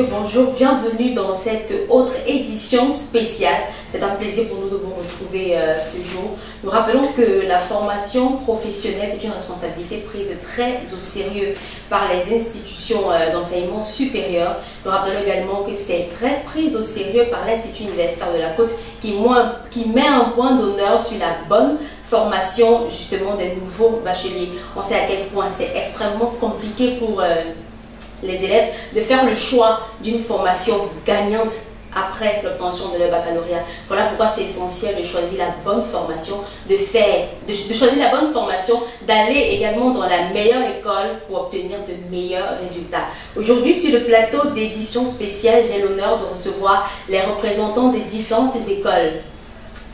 monsieur, bonjour. Bienvenue dans cette autre édition spéciale. C'est un plaisir pour nous de vous retrouver ce jour. Nous rappelons que la formation professionnelle, c'est une responsabilité prise très au sérieux par les institutions d'enseignement supérieur. Nous rappelons également que c'est très pris au sérieux par l'Institut universitaire de la Côte qui met un point d'honneur sur la bonne formation justement des nouveaux bacheliers. On sait à quel point c'est extrêmement compliqué pour les élèves de faire le choix d'une formation gagnante après l'obtention de leur baccalauréat. Voilà pourquoi c'est essentiel de choisir la bonne formation, de choisir la bonne formation, d'aller également dans la meilleure école pour obtenir de meilleurs résultats. Aujourd'hui, sur le plateau d'édition spéciale, j'ai l'honneur de recevoir les représentants des différentes écoles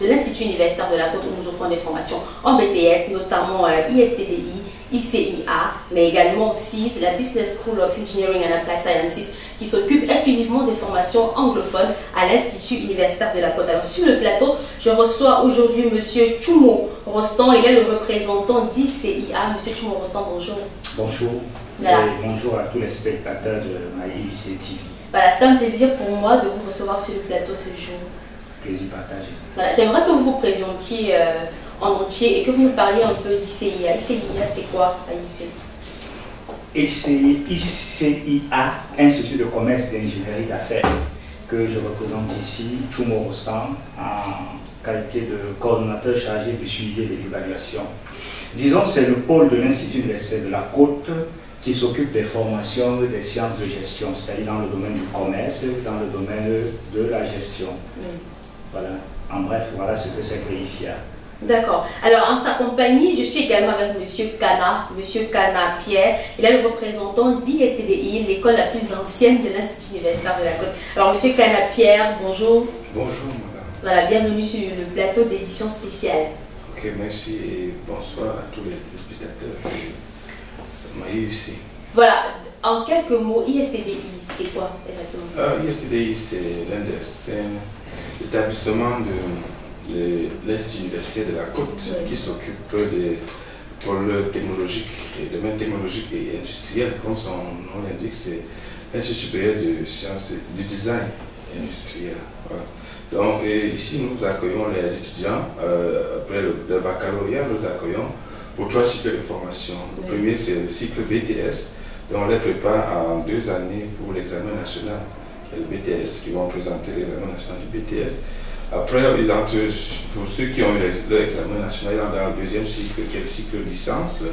de l'Institut universitaire de la Côte où nous offrons des formations en BTS, notamment ISTDI, ICIA, mais également CIS, la Business School of Engineering and Applied Sciences, qui s'occupe exclusivement des formations anglophones à l'Institut universitaire de la Côte. Alors sur le plateau, je reçois aujourd'hui Monsieur Chumo Rostan, il est le représentant d'ICIA. Monsieur Chumo Rostan, bonjour. Bonjour, voilà. Et bonjour à tous les spectateurs de MyIUC TV. Voilà, c'est un plaisir pour moi de vous recevoir sur le plateau ce jour. Plaisir partagé. Voilà, j'aimerais que vous vous présentiez en entier et que vous nous parliez un peu d'ICIA. ICIA, c'est quoi à IUC? ICIA, Institut de commerce et d'ingénierie d'affaires, que je représente ici, Chumo Rostan, en qualité de coordonnateur chargé du suivi et de l'évaluation. Disons, c'est le pôle de l'Institut universitaire de la Côte qui s'occupe des formations des sciences de gestion, c'est-à-dire dans le domaine du commerce, dans le domaine de la gestion. Voilà. En bref, voilà ce que c'est que ICIA. D'accord. Alors, en sa compagnie, je suis également avec M. Kana Pierre. Il est le représentant d'ISTDI, l'école la plus ancienne de l'Institut universitaire de la Côte. Alors, M. Kana Pierre, bonjour. Bonjour, madame. Voilà, bienvenue sur le plateau d'édition spéciale. Ok, merci et bonsoir à tous les spectateurs de MyIUC. Voilà, en quelques mots, ISTDI, c'est quoi exactement? ISTDI, c'est l'un des 5 établissements de l'Institut universitaire de la Côte qui s'occupe des pôles technologiques et domaines technologiques et industriels. Comme son nom l'indique, c'est l'Institut supérieur de sciences du design industriel. Voilà. Donc ici, nous accueillons les étudiants. Après le baccalauréat, nous accueillons pour 3 cycles de formation. Le premier, c'est le cycle BTS. Donc on les prépare en 2 années pour l'examen national. Et le BTS, qui vont présenter l'examen national du BTS. Après, pour ceux qui ont eu leur examen national, ils entrent dans le deuxième cycle, qui est le cycle licence,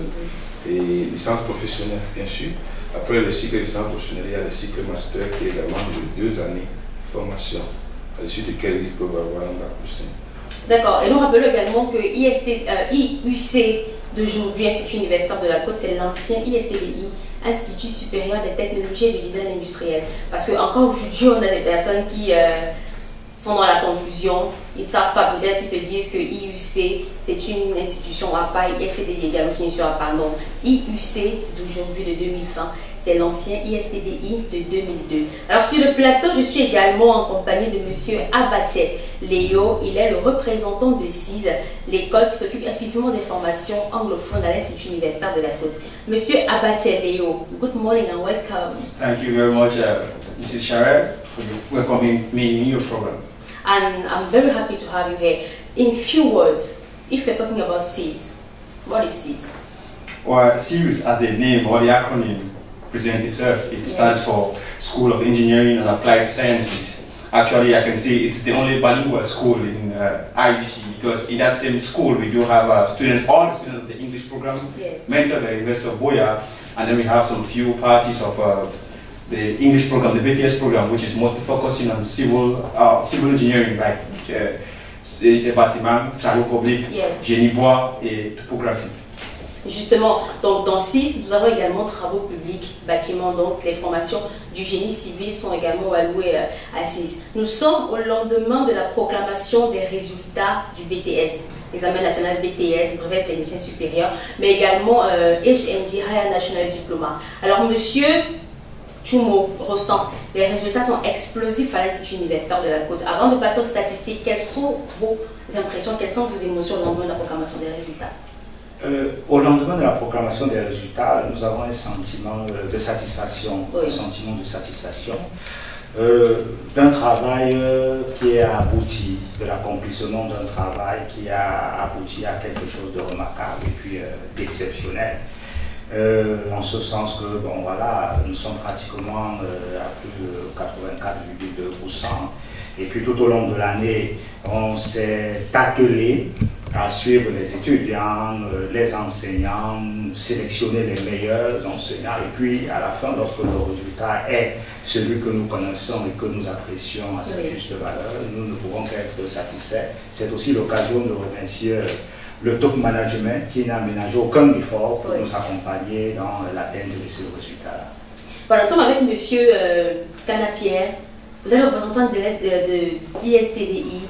et licence professionnelle, bien sûr. Après le cycle licence professionnelle, il y a le cycle master, qui est également de 2 années de formation, à l'issue duquel ils peuvent avoir un bac plus 5. D'accord. Et nous rappelons également que IUC d'aujourd'hui, Institut universitaire de la Côte, c'est l'ancien ISTDI, Institut supérieur des technologies et du design industriel. Parce qu'encore aujourd'hui, on a des personnes qui sont dans la confusion, ils ne savent pas, peut-être ils se disent que IUC c'est une institution à part, ISTDI également c'est une institution à part. Non, IUC d'aujourd'hui de 2020, c'est l'ancien ISTDI de 2002. Alors sur le plateau, je suis également en compagnie de M. Abache Léo, il est le représentant de CIS, l'école qui s'occupe exclusivement des formations anglophones à l'Institut universitaire de la Côte. M. Abache Léo, good morning and welcome. Thank you very much, Mrs. Sharad, for welcoming me in your program. And I'm very happy to have you here. In few words, if you're talking about CIS, what is CIS? Well, CIS, as the name or the acronym presents itself, it stands for School of Engineering and Applied Sciences. Actually, I can say it's the only bilingual school in IUC, because in that same school we do have students, all the students of the English program, mentored by the University of Boya, and then we have some few parties of the English program, the BTS program, which is mostly focusing on civil engineering, like bâtiment, travaux publics, génie bois et topographie. Justement, donc dans CIS, nous avons également travaux publics, bâtiments, donc les formations du génie civil sont également allouées à CIS. Nous sommes au lendemain de la proclamation des résultats du BTS, examen national BTS, brevet technicien supérieur, mais également HND, Higher National Diploma. Alors monsieur Chumo Rostan, les résultats sont explosifs à l'Institut universitaire de la Côte. Avant de passer aux statistiques, quelles sont vos impressions, quelles sont vos émotions au lendemain de la proclamation des résultats? Au lendemain de la proclamation des résultats, nous avons un sentiment de satisfaction, un sentiment de satisfaction. d'un travail qui est abouti, de l'accomplissement d'un travail qui a abouti à quelque chose de remarquable et puis d'exceptionnel. En ce sens que, bon voilà, nous sommes pratiquement à plus de 84,2%. Et puis tout au long de l'année, on s'est attelé à suivre les étudiants, les enseignants, sélectionner les meilleurs enseignants. Et puis à la fin, lorsque le résultat est celui que nous connaissons et que nous apprécions à sa juste valeur, nous ne pouvons qu'être satisfaits. C'est aussi l'occasion de remercier le top management qui n'a ménagé aucun effort pour nous accompagner dans l'atteinte de ce résultat-là. Voilà, nous sommes avec M. Canapierre. Vous êtes représentant de d'ISTDI.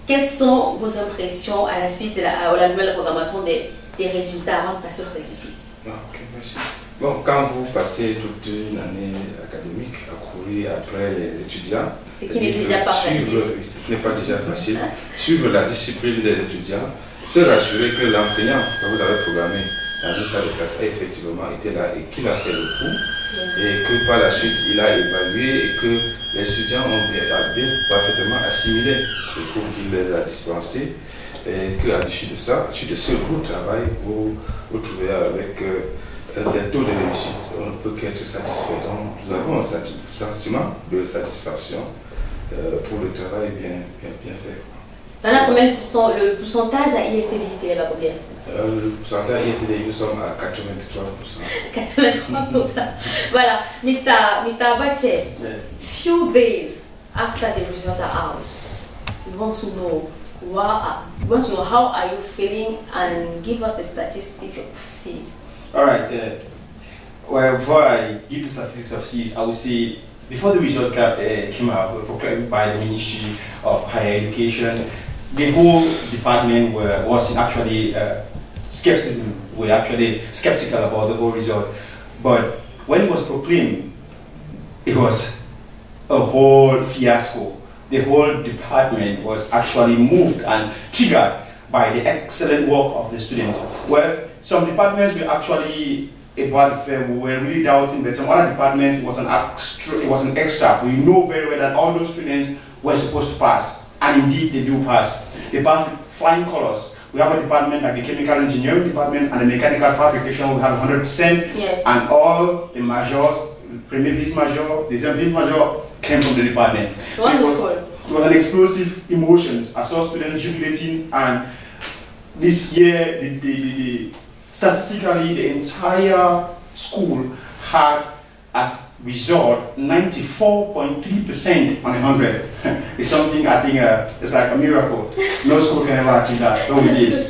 Quelles sont vos impressions à la suite de la nouvelle programmation des résultats avant de passer aux statistiques? Ok, merci. Bon, quand vous passez toute une année académique à courir après les étudiants, ce qui n'est déjà pas facile. Ce n'est pas déjà facile. Suivre la discipline des étudiants, se rassurer que l'enseignant que vous avez programmé dans une salle de classe a effectivement été là et qu'il a fait le coup, et que par la suite il a évalué et que les étudiants ont bien parfaitement assimilé le cours qu'il les a dispensés, et qu'à l'issue de ça, à l'issue de ce gros travail, vous vous trouvez avec des taux de réussite. On ne peut qu'être satisfait. Donc nous avons un sentiment de satisfaction pour le travail bien fait. Maintenant, combien le pourcentage à ISTDI, c'est à combien? Le pourcentage à ISTDI, nous sommes à 83%. 83%. Voilà, Mr. Abache, few days after the results are out, we want to know how are you feeling and give us the statistic of C's. All right. Well, before I give the statistics of C's, I would say before the result came out, proclaimed by the Ministry of Higher Education, the whole department was actually skepticism. We're actually skeptical about the whole result. But when it was proclaimed, it was a whole fiasco. The whole department was actually moved and triggered by the excellent work of the students. Well, some departments were actually about the fair, we were really doubting, but some other departments it was an extra. We know very well that all those students were supposed to pass. And indeed, they do pass. They pass with flying colors. We have a department like the chemical engineering department and the mechanical fabrication. We have 100%. Yes. And all the majors, premier vice major, deuxième vice major came from the department. Wonderful. So it was an explosive emotions. I saw students jubilating, and this year, statistically, the entire school had as result 94.3% on 100. It's something I think it's like a miracle. No school can ever achieve that. But we did.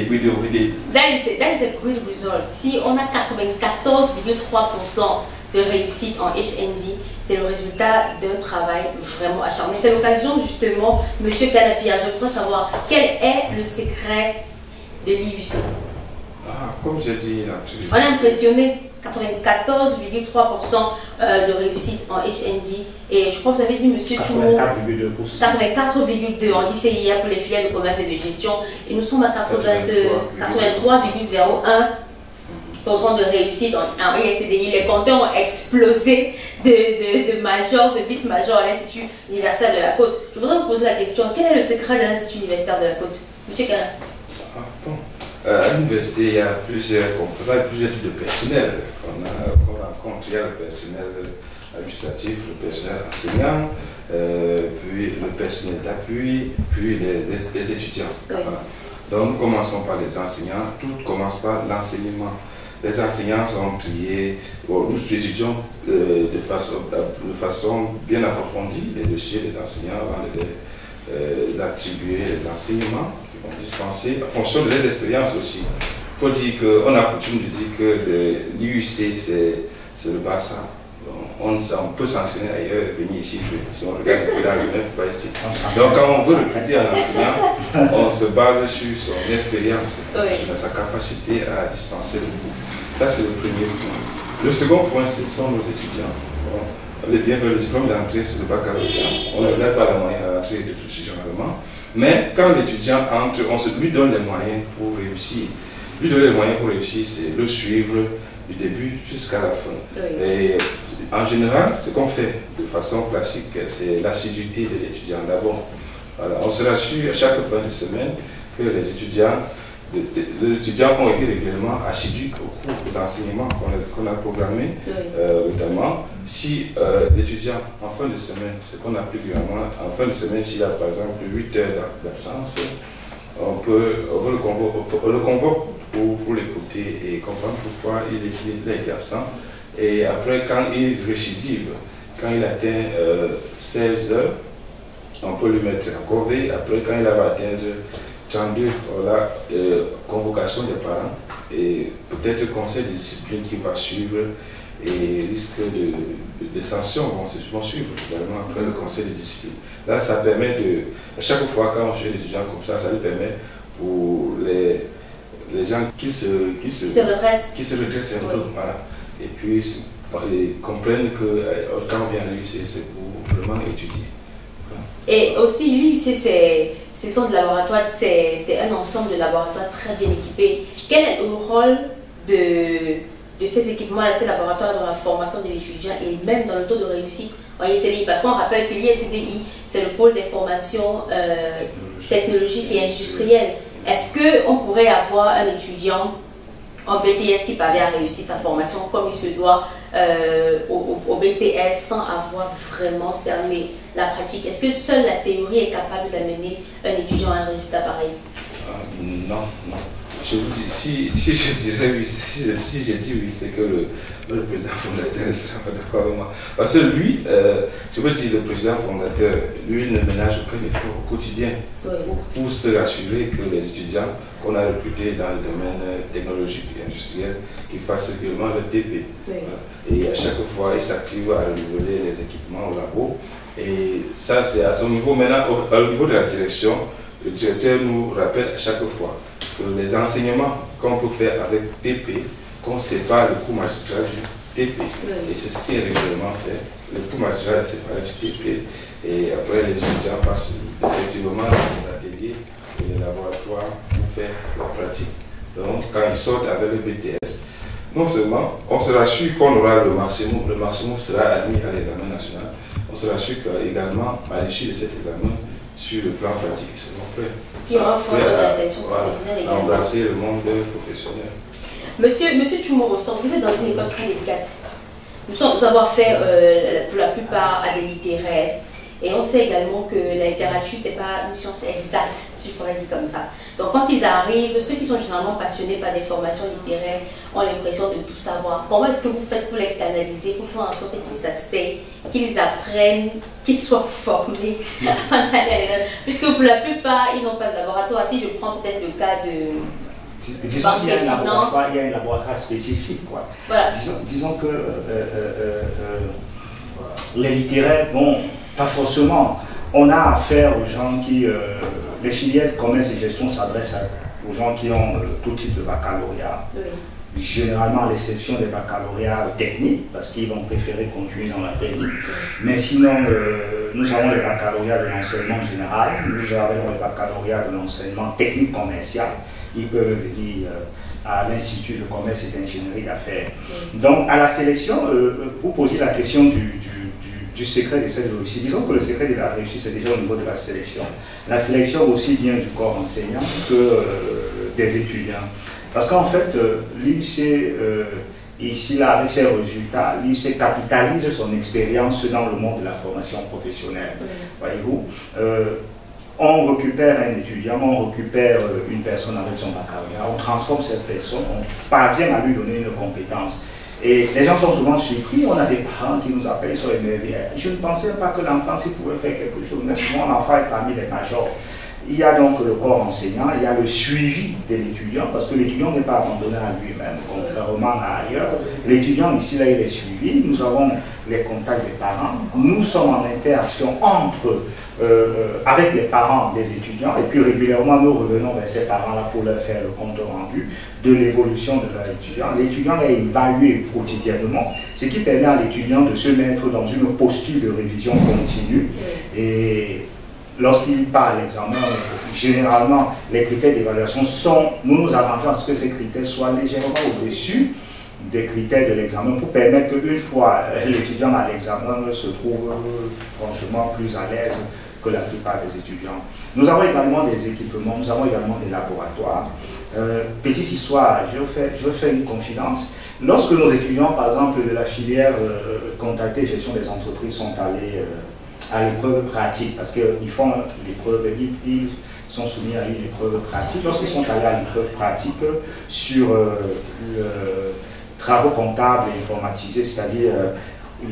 We did. That is a great result. Si on a 94,3% de réussite en HND, c'est le résultat d'un travail vraiment acharné. C'est l'occasion justement, Monsieur Canapierre, je voudrais savoir quel est le secret de l'IUC. Comme je dis, on est impressionné. 94,3% de réussite en HND. Et je crois que vous avez dit, monsieur Toumo, 84,2% en ICIA pour les filières de commerce et de gestion. Et nous sommes à 83,01% de réussite en ISTDI. Les compteurs ont explosé de major, de vice-major à l'Institut universitaire de la Côte. Je voudrais vous poser la question, quel est le secret de l'Institut universitaire de la Côte? Monsieur Kana. À l'université, il y a plusieurs composants, plusieurs types de personnel qu'on rencontre. Il y a le personnel administratif, le personnel enseignant, puis le personnel d'appui, puis les étudiants. Oui. Voilà. Donc nous commençons par les enseignants, tout commence par l'enseignement. Les enseignants sont triés, nous étudions de façon bien approfondie les dossiers des enseignants avant de les attribuer les enseignements dispensés en fonction de leurs expériences aussi. Il faut dire qu'on a coutume de dire que l'IUC c'est le bassin. On peut s'entraîner ailleurs et venir ici jouer. Si on regarde un peu dans le neuf, pas ici. Donc quand on veut recruter un enseignant, on se base sur son expérience, sur sa capacité à dispenser le cours. Ça c'est le premier point. Le second point, ce sont nos étudiants. Les bienvenus, le diplôme d'entrée sur le baccalauréat, on ne donne pas les moyens à l'entrée de tout ce généralement. Mais quand l'étudiant entre, lui donne les moyens pour réussir. Lui donner les moyens pour réussir, c'est le suivre, du début jusqu'à la fin. Oui. Et en général, ce qu'on fait de façon classique, c'est l'assiduité de l'étudiant. D'abord, voilà, on se rassure à chaque fin de semaine que les étudiants ont été régulièrement assidus au cours des enseignements qu'on a programmés, notamment si l'étudiant en fin de semaine, ce qu'on appelle régulièrement, en fin de semaine, s'il a par exemple 8 heures d'absence, on le convoque pour l'écouter et comprendre pourquoi il a été absent. Et après, quand il récidive, quand il atteint 16 heures, on peut lui mettre en corvée. Après, quand il va atteindre 32, voilà, convocation des parents et peut-être le conseil de discipline qui va suivre et risque de sanctions vont suivre également après le conseil de discipline. Là, ça permet à chaque fois quand on cherche des étudiants comme ça lui permet pour les gens qui se redressent un peu, voilà. Et puis ils comprennent que quand on vient à l'UIC, c'est pour vraiment étudier. Voilà. Et aussi, l'UIC, ce sont des laboratoires, c'est un ensemble de laboratoires très bien équipés. Quel est le rôle de ces équipements-là, ces laboratoires dans la formation de l'étudiant et même dans le taux de réussite en ICDI? Parce qu'on rappelle que l'ICDI, c'est le pôle des formations technologiques et industrielles. Est-ce qu'on pourrait avoir un étudiant en BTS qui parvient à réussir sa formation comme il se doit au BTS sans avoir vraiment cerné la pratique? Est-ce que seule la théorie est capable d'amener un étudiant à un résultat pareil? Non. Je vous dis, si je dirais oui, si je dis oui, c'est que le président fondateur ne sera pas d'accord avec moi. Parce que lui, je veux dire, le président fondateur, lui ne ménage aucun effort au quotidien pour se rassurer que les étudiants qu'on a recrutés dans le domaine technologique et industriel, qu'ils fassent régulièrement le TP. Et à chaque fois, il s'active à renouveler les équipements au labo. Et ça, c'est à son niveau. Maintenant, au niveau de la direction, le directeur nous rappelle à chaque fois que les enseignements qu'on peut faire avec TP, qu'on sépare le cours magistral du TP. Et c'est ce qui est régulièrement fait. Le cours magistral est séparé du TP. Et après, les étudiants passent effectivement dans les ateliers et les laboratoires pour faire la pratique. Donc, quand ils sortent avec le BTS, non seulement on se rassure qu'on aura le maximum sera admis à l'examen national, on se rassure qu'également, à l'issue de cet examen, sur le plan pratique, ils seront prêts. Qui offre la sélection professionnelle également. À embrasser le monde professionnel. Monsieur Tchoumo-Rostan, vous êtes dans une école très délicate. Nous avons fait pour la plupart à des littéraires. Et on sait également que la littérature, ce n'est pas une science exacte, si je pourrais dire comme ça. Donc quand ils arrivent, ceux qui sont généralement passionnés par des formations littéraires ont l'impression de tout savoir. Comment est-ce que vous faites pour les canaliser, pour faire en sorte qu'ils s'asseyent, qu'ils apprennent, qu'ils soient formés avant d'aller à l'école? Puisque pour la plupart, ils n'ont pas de laboratoire. Si je prends peut-être le cas de... Disons qu'il y a un laboratoire spécifique, quoi. Voilà. Disons que les littéraires, bon, pas forcément. On a affaire aux gens qui... les filières commerce et gestion s'adressent aux gens qui ont tout type de baccalauréat. Généralement à l'exception des baccalauréats techniques, parce qu'ils vont préférer continuer dans la technique. Mais sinon, nous avons les baccalauréats de l'enseignement général, nous avons les baccalauréats de l'enseignement technique commercial. Ils peuvent venir à l'Institut de commerce et d'ingénierie d'affaires. Donc, à la sélection, vous posez la question du secret de cette réussite. Disons que le secret de la réussite, c'est déjà au niveau de la sélection. La sélection aussi bien du corps enseignant que des étudiants. Parce qu'en fait, l'INSEE, ici, là, avec ses résultats, l'INSEE capitalise son expérience dans le monde de la formation professionnelle. Voyez-vous, on récupère un étudiant, on récupère une personne avec son baccalauréat, on transforme cette personne, on parvient à lui donner une compétence. Et les gens sont souvent surpris, on a des parents qui nous appellent sur les mails. Je ne pensais pas que l'enfant, s'il pouvait faire quelque chose, mais souvent l'enfant est parmi les majors. Il y a donc le corps enseignant, il y a le suivi de l'étudiant, parce que l'étudiant n'est pas abandonné à lui-même, contrairement à ailleurs. L'étudiant ici, là, il est suivi, nous avons les contacts des parents, nous sommes en interaction avec les parents des étudiants, et puis régulièrement nous revenons vers ces parents-là pour leur faire le compte rendu de l'évolution de leur étudiant. L'étudiant est évalué quotidiennement, ce qui permet à l'étudiant de se mettre dans une posture de révision continue. Et lorsqu'il part à l'examen, généralement, les critères d'évaluation sont, nous nous arrangeons à ce que ces critères soient légèrement au-dessus des critères de l'examen pour permettre qu'une fois l'étudiant à l'examen se trouve franchement plus à l'aise que la plupart des étudiants. Nous avons également des équipements, nous avons également des laboratoires. Petite histoire, je fais une confidence. Lorsque nos étudiants, par exemple, de la filière comptabilité et gestion des entreprises sont allés à l'épreuve pratique, parce qu'ils font l'épreuve, ils sont soumis à une épreuve pratique. Lorsqu'ils sont allés à l'épreuve pratique sur travaux comptables et informatisés, c'est-à-dire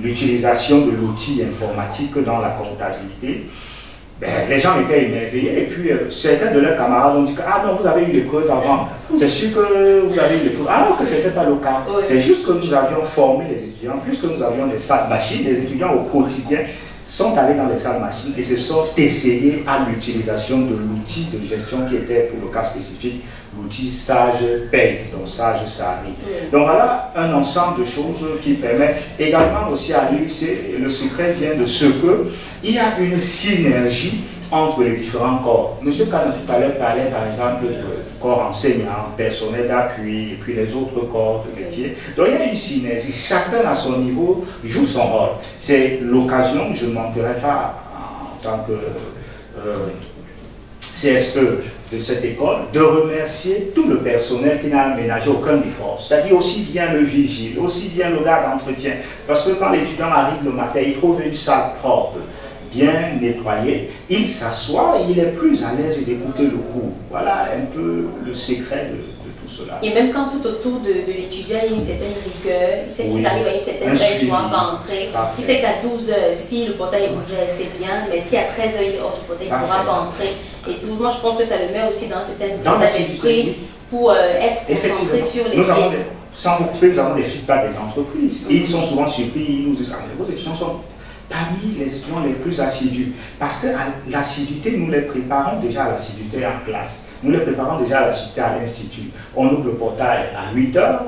l'utilisation de l'outil informatique dans la comptabilité, ben, les gens étaient émerveillés et puis certains de leurs camarades ont dit que ah non, vous avez eu l'épreuve avant, c'est sûr que vous avez eu l'épreuve, alors que ce n'était pas le cas. Oui. C'est juste que nous avions formé les étudiants, puisque nous avions des salles machines, les étudiants au quotidien sont allés dans les salles machines et se sont essayés à l'utilisation de l'outil de gestion qui était pour le cas spécifique l'outil Sage Paye, donc Sage Sari. Donc voilà un ensemble de choses qui permettent également aussi à l'UIC, le secret vient de ce qu'il y a une synergie entre les différents corps. M. Kana tout à l'heure parlait par exemple du corps enseignant, personnel d'appui, et puis les autres corps de métier. Donc il y a une synergie, chacun à son niveau joue son rôle. C'est l'occasion, je ne manquerai pas en tant que CSE de cette école, de remercier tout le personnel qui n'a ménagé aucun effort. C'est-à-dire aussi bien le vigile, aussi bien le gars d'entretien. Parce que quand l'étudiant arrive le matin, il trouve une salle propre, bien nettoyée, il s'assoit et il est plus à l'aise d'écouter le cours. Voilà un peu le secret de tout cela. Et même quand tout autour de l'étudiant, il y a une certaine rigueur, il sait qu'il arrive à une certaine heure, il ne pas entrer. Il sait qu'à 12 h, si le portail est ouvert, c'est bien, mais si à 13 h il est hors du portail, il ne pourra pas entrer. Et tout, moi, je pense que ça le met aussi dans cet état d'esprit pour être concentré sur les filles. Sans vous couper, nous avons des feedbacks des entreprises. Et ils sont souvent surpris, ils nous disent, vos étudiants sont parmi les étudiants les plus assidus. Parce que l'assiduité, nous les préparons déjà à l'assiduité en classe. Nous les préparons déjà à l'assiduité à l'institut. On ouvre le portail à 8 h.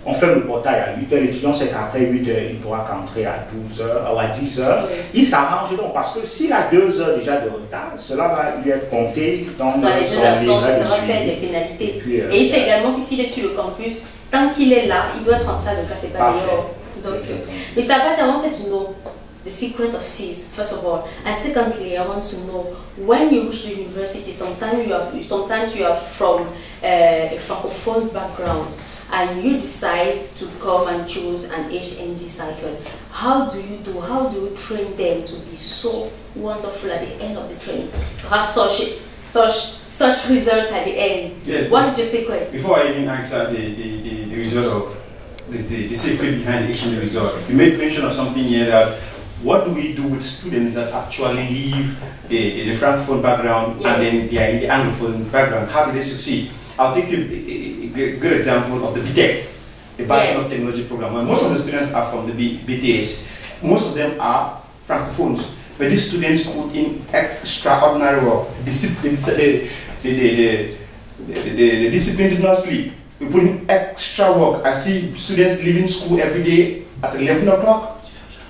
On fait le portail à 8 h, l'étudiant sait qu'après 8 h, il ne pourra qu'entrer à 12 h ou à 10 h. Il s'arrange donc parce que s'il a 2 heures déjà de retard, cela va lui être compté dans les absences, ça va faire des pénalités. Et il sait également que s'il est sur le campus, tant qu'il est là, il doit être en salle de classe, c'est pas dehors. Donc, Mr. Abacha, I wanted to know the secret of C's, first of all. And secondly, I want to know, when you reach the university, sometimes you are from a francophone background, and you decide to come and choose an HND cycle. How do you train them to be so wonderful at the end of the training? To have such results at the end? Yes. What is your secret? Before I even answer the result of the secret behind the HND result, you made mention of something here that what do we do with students that actually leave the francophone background, yes, and then they are in the anglophone background? How do they succeed? I'll take you a good example of the BTEC, the Bachelor of Technology program. Well, most of the students are from the BTS. Most of them are francophones, but these students put in extraordinary work. The discipline did not sleep. We put in extra work. I see students leaving school every day at 11 o'clock.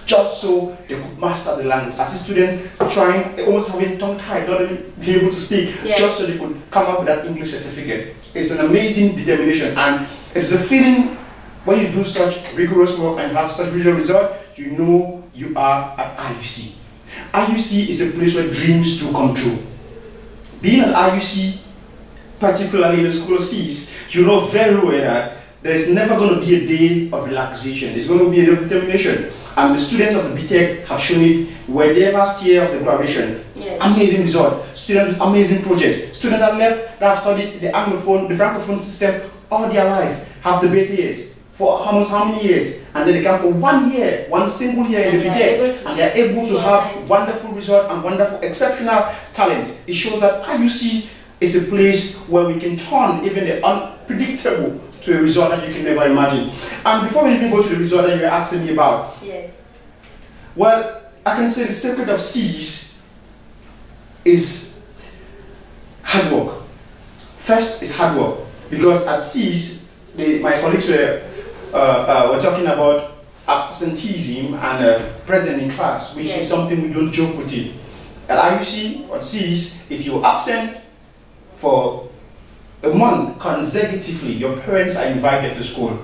Just so they could master the language. I see students trying, almost having tongue-tied, not even be able to speak, yes, just so they could come up with that English certificate. It's an amazing determination, and it's a feeling when you do such rigorous work and have such visual result, you know you are at IUC. IUC is a place where dreams do come true. Being at IUC, particularly in the School of C's, you know very well that there's never going to be a day of relaxation. There's going to be a day of determination. And the students of the BTEC have shown it. Were there last year of the graduation. Yes. Amazing result. Students, amazing projects. Students that left, that have studied the Anglophone, the Francophone system all their life, have the BTS for how many years? And then they come for 1 year, one single year in the BTEC, and they are able to have wonderful result and wonderful, exceptional talent. It shows that IUC is a place where we can turn even the unpredictable to a result that you can never imagine. And before we even go to the result that you were asking me about, yes, well, I can say the secret of C's is hard work. First is hard work, because at C's, my colleagues were talking about absenteeism and present in class, which yes, is something we don't joke with it. At IUC or C's, if you're absent for a month consecutively, your parents are invited to school.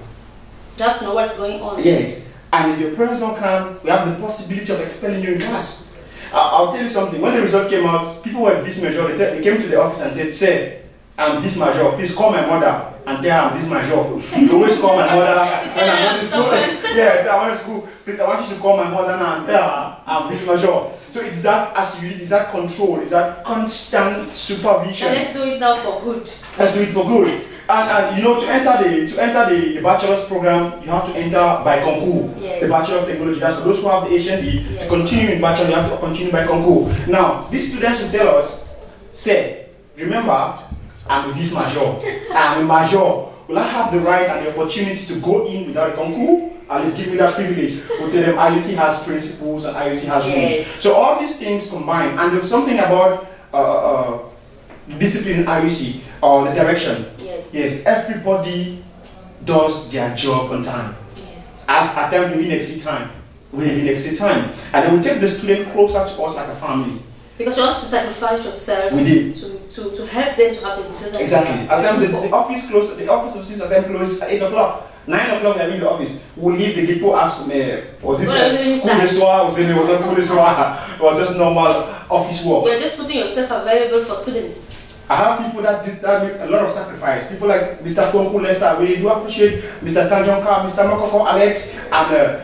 You have to know what's going on. Yes. And if your parents don't come, we have the possibility of expelling you in class. I'll tell you something. When the result came out, people were vice major. They came to the office and said, "Sir, I'm vice major. Please call my mother and tell her I'm vice major." You always call my mother when I'm not in school. Yes, I went to school. Please, I want you to call my mother now and tell her I'm vice major. So it's that assiduity, it's that control, it's that constant supervision. And let's do it now for good. Let's do it for good. And you know, to enter the bachelor's program, you have to enter by concours. Yes. The Bachelor of Technology. That's for those who have the HND. Yes. To continue in bachelor, you have to continue by concours. Now, these students will tell us, say, remember, I'm a vice major. I'm a major. Will I have the right and the opportunity to go in without a concours? At least give me that privilege. We'll tell them IUC has principles and IUC has rules. So all these things combined, and there's something about discipline in IUC or the direction. Yes, everybody does their job on time. Yes. As at times we even exceed time. We even exceed time. And then we take the student closer to us like a family. Because you have to sacrifice yourself We did. to help them to have the results. Exactly. At times the office closes, the office of 6 at times closes at 8 o'clock. 9 o'clock we are in the office. We'll leave the depot ask me, was it cool le soir? Was it not cool le soir? It was just normal office work. You're just putting yourself available for students. I have people that make a lot of sacrifice. People like Mr. Fonku Lester, I really do appreciate Mr. Tanjonka, Mr. Makoko Alex, and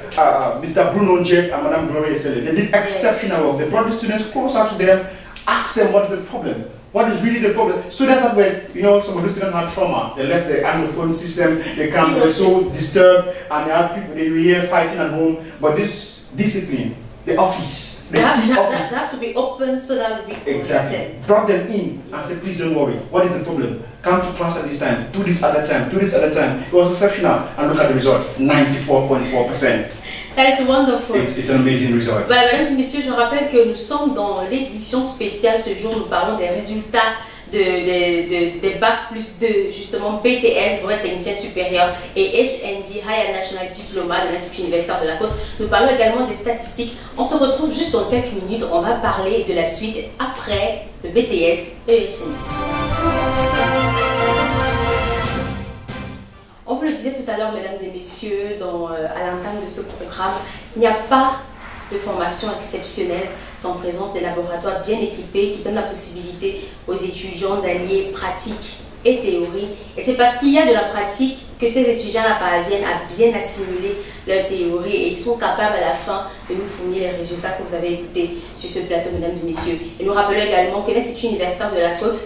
Mr. Bruno Jet and Madame Gloria Sele. They did exceptional work. They brought the students closer to them, asked them what is the problem. What is really the problem? Students that were, you know, some of the students had trauma. They left the Anglophone system, they were so disturbed, and they had people, they were here fighting at home. But this discipline, the office, the CIS office. They have to be open so that we Exactly. Brought them in and said, please don't worry. What is the problem? Come to class at this time. Do this at that time. Do this at that time. It was exceptional. And look at the result. 94.4%. That is wonderful. It's an amazing result. Voilà, mesdames et messieurs, je rappelle que nous sommes dans l'édition spéciale. Ce jour, nous parlons des résultats des Bac plus 2, justement BTS, brevet technicien supérieur, et HND, Higher National Diploma de l'Institut universitaire de la Côte. Nous parlons également des statistiques. On se retrouve juste dans quelques minutes. On va parler de la suite après le BTS et HND. On vous le disait tout à l'heure, mesdames et messieurs, à l'entame de ce programme, il n'y a pas de formation exceptionnelle sans présence des laboratoires bien équipés qui donnent la possibilité aux étudiants d'allier pratique et théorie. Et c'est parce qu'il y a de la pratique que ces étudiants-là parviennent à bien assimiler leur théorie et ils sont capables à la fin de nous fournir les résultats que vous avez écoutés sur ce plateau, mesdames et messieurs. Et nous rappelons également que l'Institut universitaire de la Côte,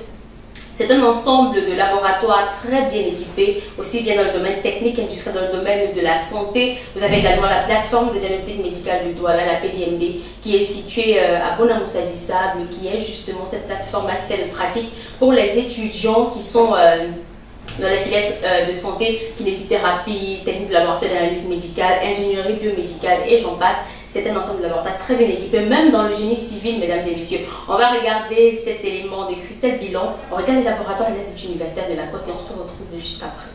c'est un ensemble de laboratoires très bien équipés, aussi bien dans le domaine technique industriel, dans le domaine de la santé. Vous avez également la plateforme de diagnostic médical du Douala, la PDMD, qui est située à Bonamoussadi-Sable, qui est justement cette plateforme accès de pratique pour les étudiants qui sont dans les filières de santé, kinésithérapie, technique de laboratoire d'analyse médicale, ingénierie biomédicale et j'en passe. C'est un ensemble de laboratoires très bien équipé, même dans le génie civil, mesdames et messieurs. On va regarder cet élément de Christelle Bilan. On regarde les laboratoires de l'Institut universitaire de la Côte et on se retrouve juste après.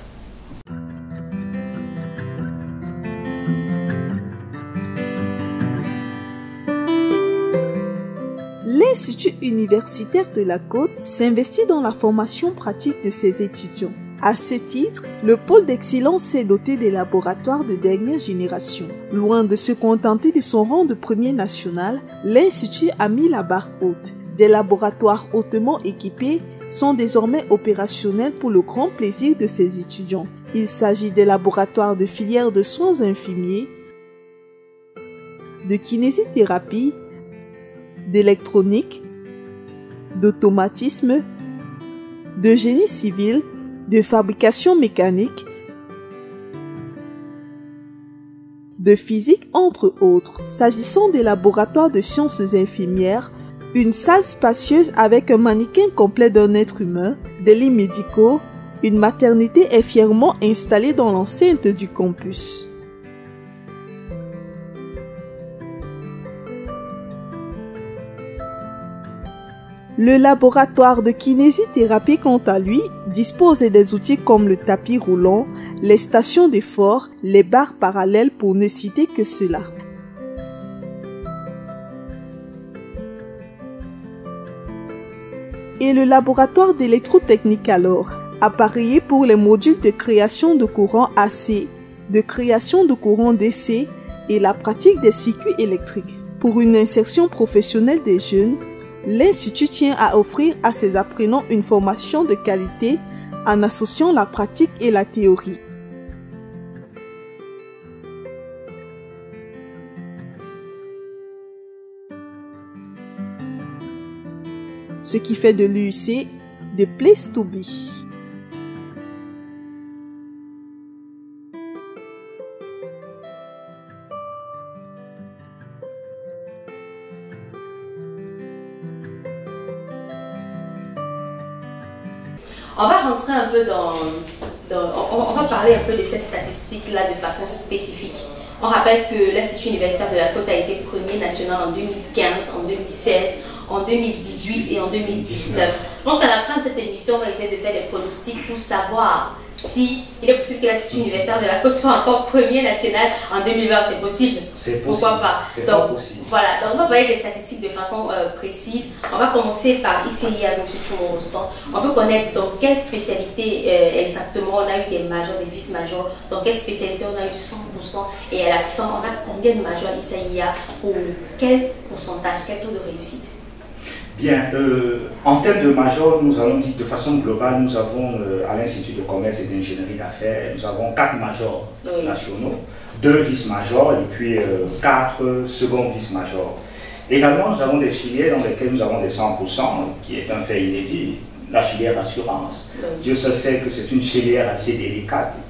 L'Institut universitaire de la Côte s'investit dans la formation pratique de ses étudiants. À ce titre, le pôle d'excellence s'est doté des laboratoires de dernière génération. Loin de se contenter de son rang de premier national, l'Institut a mis la barre haute. Des laboratoires hautement équipés sont désormais opérationnels pour le grand plaisir de ses étudiants. Il s'agit des laboratoires de filière de soins infirmiers, de kinésithérapie, d'électronique, d'automatisme, de génie civil, de fabrication mécanique, de physique entre autres. S'agissant des laboratoires de sciences infirmières, une salle spacieuse avec un mannequin complet d'un être humain, des lits médicaux, une maternité est fièrement installée dans l'enceinte du campus. Le laboratoire de kinésithérapie, quant à lui, dispose des outils comme le tapis roulant, les stations d'effort, les barres parallèles pour ne citer que cela. Et le laboratoire d'électrotechnique alors, appareillé pour les modules de création de courant AC, de création de courants DC et la pratique des circuits électriques. Pour une insertion professionnelle des jeunes, l'Institut tient à offrir à ses apprenants une formation de qualité en associant la pratique et la théorie. Ce qui fait de l'UIC the place to be. On va rentrer un peu on va parler un peu de ces statistiques-là de façon spécifique. On rappelle que l'Institut universitaire de la Côte a été premier national en 2015, en 2016, en 2018 et en 2019. Je pense qu'à la fin de cette émission, on va essayer de faire des pronostics pour savoir si il est possible que l'Institut universitaire de la Côte soit encore premier national en 2020. C'est possible. C'est possible. Pourquoi pas? C'est donc, possible. Voilà, donc on va parler des statistiques de façon précise. On va commencer par ICI avec M. Choumo-Rostand. On veut connaître dans quelle spécialité exactement on a eu des majors, des vice-majors, dans quelle spécialité on a eu 100%, et à la fin, on a combien de majors ICIA pour quel pourcentage, quel taux de réussite? Bien, en termes de majors, nous allons dire de façon globale, nous avons à l'Institut de commerce et d'ingénierie d'affaires, nous avons 4 majors nationaux, 2 vice-majors et puis 4 seconds vice-majors. Également, nous avons des filières dans lesquelles nous avons des 100%, qui est un fait inédit. La filière assurance. Dieu se sait que c'est une filière assez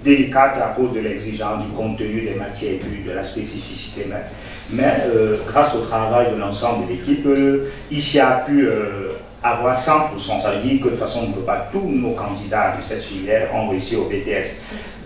délicate à cause de l'exigence, du contenu des matières et de la spécificité même. Mais grâce au travail de l'ensemble de l'équipe, ici a pu avoir 100%. Ça veut dire que de façon globale, tous nos candidats de cette filière ont réussi au BTS.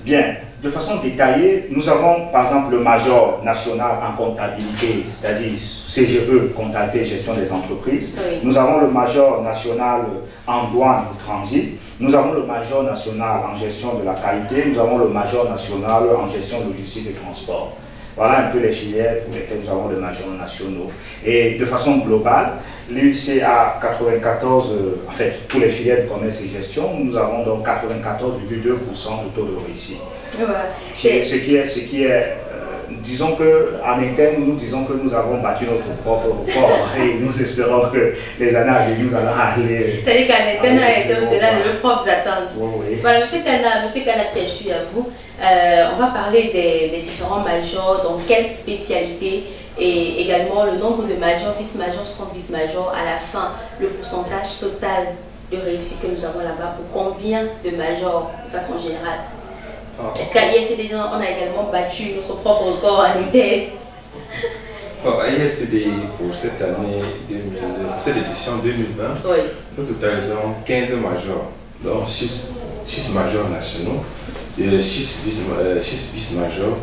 Bien, de façon détaillée, nous avons par exemple le major national en comptabilité, c'est-à-dire CGE, comptabilité et gestion des entreprises. Oui. Nous avons le major national en douane et transit. Nous avons le major national en gestion de la qualité. Nous avons le major national en gestion logistique et transport. Voilà un peu les filières pour lesquelles nous avons des majors nationaux. Et de façon globale, l'UIC a 94, en fait, pour les filières de commerce et gestion, nous avons donc 94,2% de taux de réussite. Voilà. Ce qui est disons qu'en interne, nous disons que nous avons battu notre propre record et nous espérons que les années à venir, nous allons aller. C'est-à-dire qu'en interne, on a été au-delà de nos propres attentes. Oui. Voilà, M. Kana, je suis à vous. On va parler des différents majors, donc quelle spécialité et également le nombre de majors, vice-majors, second vice-majors, à la fin, le pourcentage total de réussite que nous avons là-bas, pour combien de majors de façon générale. Est-ce qu'à ISTD, on a également battu notre propre record en interne? À ISTD, pour cette année 2022, cette édition 2020, oui, nous totalisons 15 majors, donc 6 majors nationaux, 6 vice-majors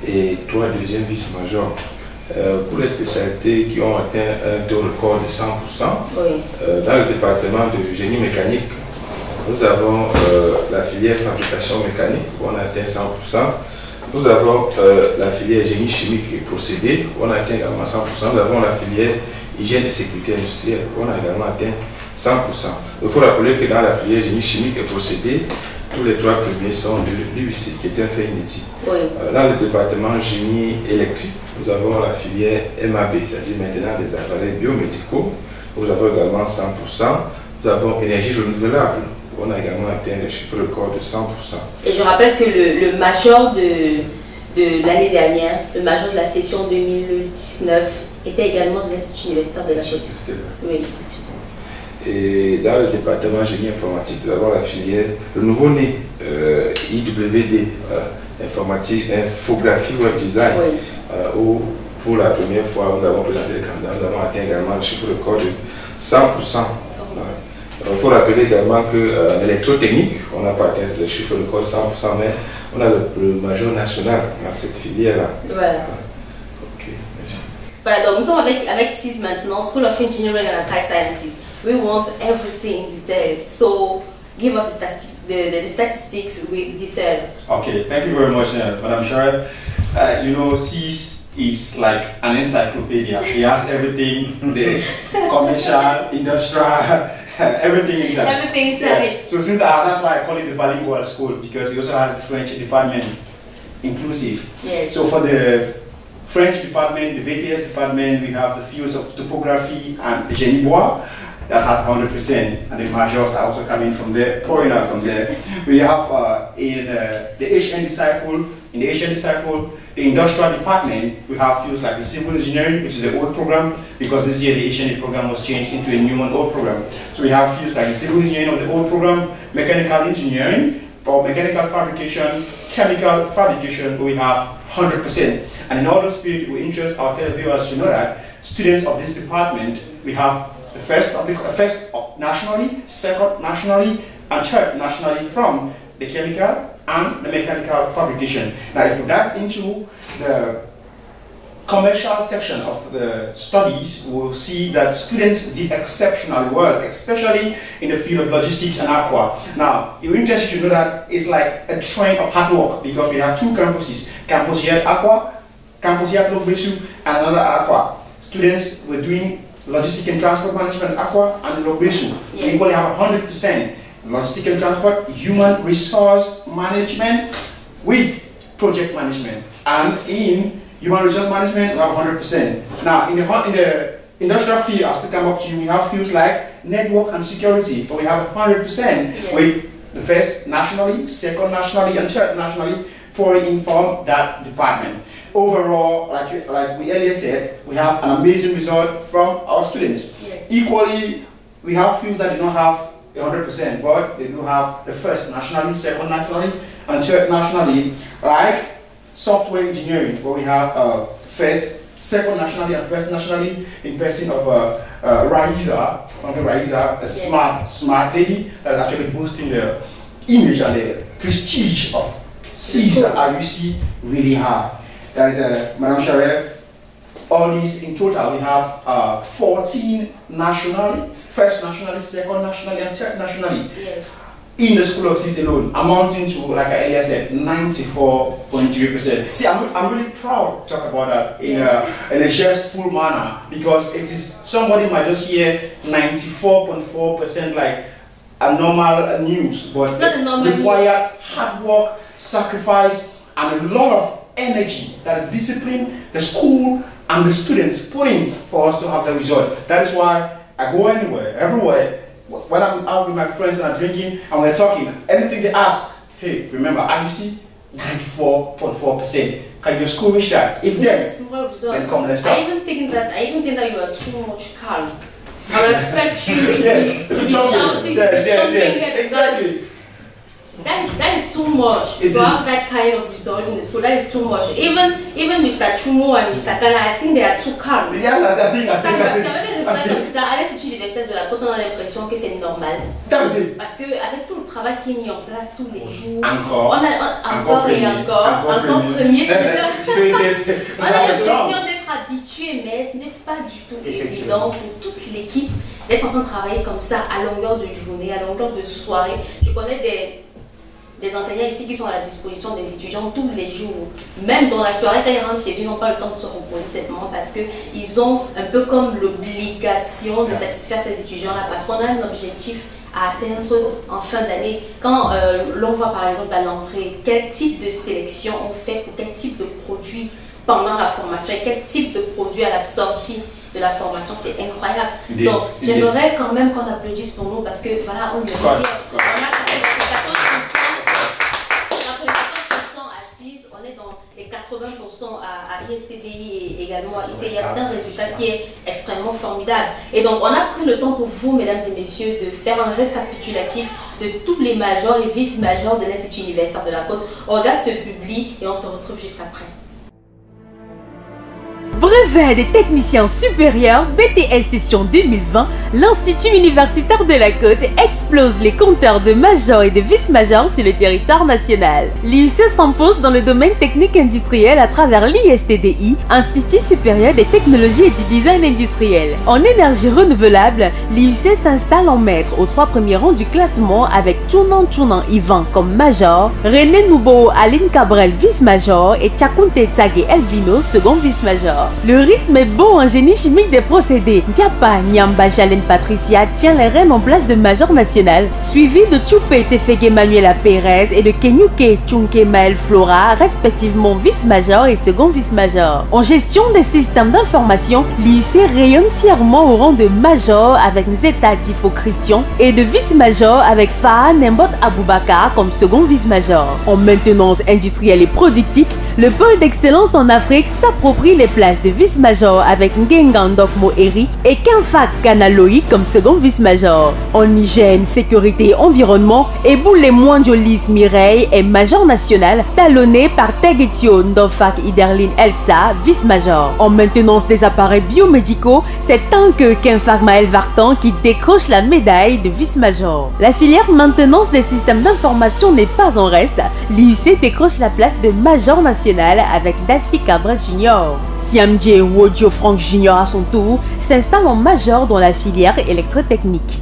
et 3 deuxièmes vice-majors. Pour les spécialités qui ont atteint un taux record de 100%, oui, dans le département de génie mécanique, nous avons la filière fabrication mécanique où on a atteint 100%. Nous avons la filière génie chimique et procédés où on a atteint également 100%. Nous avons la filière hygiène et sécurité industrielle où on a également atteint 100%. Il faut rappeler que dans la filière génie chimique et procédés, tous les 3 premiers sont de l'UIC, qui est un fait inédit. Oui. Dans le département génie électrique, nous avons la filière MAB, c'est-à-dire maintenant des appareils biomédicaux. Nous avons également 100%. Nous avons énergie renouvelable. On a également atteint le chiffre record de 100%. Et je rappelle que le major de l'année dernière, le major de la session 2019, était également de l'Institut universitaire de la Côte. Oui. Et dans le département génie informatique, nous avons la filière, le nouveau-né, IWD, informatique, infographie, web design, oui, où pour la première fois, nous avons présenté les candidats, nous avons atteint également le chiffre record de 100%. Il faut rappeler également qu'en électrotechnique, on n'a pas atteint le chiffre de code 100%, mais on a le major national dans cette filière-là. Voilà. Ok, merci. Voilà, donc nous sommes avec CIS maintenant, School of Engineering and Applied Sciences. We want everything in detail, so give us the statistics with detail. Okay, thank you very much, Madam Shara. You know, CIS is like an encyclopedia. He has everything, the commercial, industrial, everything inside. Everything inside. Yeah. So that's why I call it the bilingual school, because he also has the French department. inclusive. Yes. So for the French department, the BTS department, we have the fields of topography and génie bois that has 100%, and the majors are also coming from there, pouring out from there. We have in the HN disciple, the industrial department, we have fields like the civil engineering, which is the old program, because this year the HN program was changed into a new and old program. So we have fields like the civil engineering of the old program, mechanical engineering, or mechanical fabrication, chemical fabrication, we have 100%. And in all those fields, we interest our televiewers to know that students of this department, we have the first nationally, second nationally, and third nationally from the chemical and the mechanical fabrication. Now, if we dive into the commercial section of the studies, we'll see that students did exceptionally well, especially in the field of logistics and aqua. Now, it will interest you to know that it's like a train of hard work, because we have two campuses, Campus Yard Aqua, Campus Yard Logbesu, and another Aqua. Students were doing logistics and transport management Aqua and Logbesu. Yes. We equally have 100% logistics and transport, human resource management with project management. And in human resource management, we have 100%. Now, in the industrial field, as to come up to you, we have fields like network and security, but we have 100% yes. with the first nationally, second nationally, and third nationally pouring in from that department. Overall, like we earlier said, we have an amazing result from our students. Yes. Equally, we have fields that do not have 100%, but they do have the first nationally, second nationally, and third nationally, like software engineering, where we have second nationally and first nationally in person of Raiza, from the Raiza, a yes. smart lady that is actually boosting the image and the prestige of CISA IUC really high. That is Madame Charel. All these in total, we have 14 nationally, first nationally, second nationally, and third nationally. Yes. In the School of CIS alone, amounting to, like I earlier said, 94.3%. See, I'm really proud to talk about that in a jestful manner, because it is, somebody might just hear 94.4% like a normal news, but it's not a normal required hard work, sacrifice, and a lot of energy that the discipline, the school, and the students put in for us to have the result. That is why I go anywhere, everywhere. When I'm out with my friends and I'm drinking and we're talking, anything they ask, hey, remember IUC 94.4%. Can your school reach that? If then come, let's talk. I even think that you are too much calm. I respect you yes, to be shouting, exactly. That is too much. To have that kind of result in the school, that is too much. Even Mr. Chumo and Mr. Kana, I think they are too calm. Yeah, I think. Comme ça, à l'Institut universitaire de la Côte, on a l'impression que c'est normal. Parce que avec tout le travail qui est mis en place tous les jours, encore premier. On a l'impression d'être habitué, mais ce n'est pas du tout évident pour toute l'équipe d'être en train de travailler comme ça à longueur de journée, à longueur de soirée. Je connais des enseignants ici qui sont à la disposition des étudiants tous les jours. Même dans la soirée, quand ils rentrent chez eux, ils n'ont pas le temps de se reposer cette moment parce qu'ils ont un peu comme l'obligation de satisfaire ces étudiants-là parce qu'on a un objectif à atteindre en fin d'année. Quand l'on voit par exemple à l'entrée, quel type de sélection on fait pour quel type de produit pendant la formation et quel type de produit à la sortie de la formation, c'est incroyable. Donc, j'aimerais quand même qu'on applaudisse pour nous parce que voilà, on a on est dans les 80% à ISTDI et également à ICIA. C'est un résultat qui est extrêmement formidable. Et donc, on a pris le temps pour vous, mesdames et messieurs, de faire un récapitulatif de tous les majors et vice-majors de l'Institut universitaire de la Côte. On regarde ce public et on se retrouve juste après. Brevet des techniciens supérieurs BTS session 2020, l'Institut universitaire de la Côte explose les compteurs de majors et de vice-majors sur le territoire national. L'IUC s'impose dans le domaine technique industriel à travers l'ISTDI, Institut supérieur des technologies et du design industriel. En énergie renouvelable, l'IUC s'installe en maître aux 3 premiers rangs du classement avec Chunan Ivan comme major, René Noubo Aline Cabrel vice-major et Tchakounte Tsage Elvino second vice-major. Le rythme est beau en génie chimique des procédés. Diapa Nyamba Jalen Patricia tient les rênes en place de major national, suivi de Tchoupé Tefege Manuela Pérez et de Kenyuke Tchunke Maël Flora, respectivement vice-major et second vice-major. En gestion des systèmes d'information, l'IUC rayonne fièrement au rang de major avec Nzeta Tifo Christian et de vice-major avec Faha Nembot Aboubakar comme second vice-major. En maintenance industrielle et productique, le pôle d'excellence en Afrique s'approprie les places de vice-major avec Ngengan Dokmo Eric et Kenfak Kanaloï comme second vice-major. En hygiène, sécurité et environnement, Eboule Mwandjolis Mireille est major national, talonné par Tegetio Ndofak Iderline Elsa, vice-major. En maintenance des appareils biomédicaux, c'est tant que Kenfak Maël Vartan qui décroche la médaille de vice-major. La filière maintenance des systèmes d'information n'est pas en reste. L'IUC décroche la place de major national avec Dassi Cabral Junior. Siamdje Wodio Frank Junior à son tour s'installe en major dans la filière électrotechnique.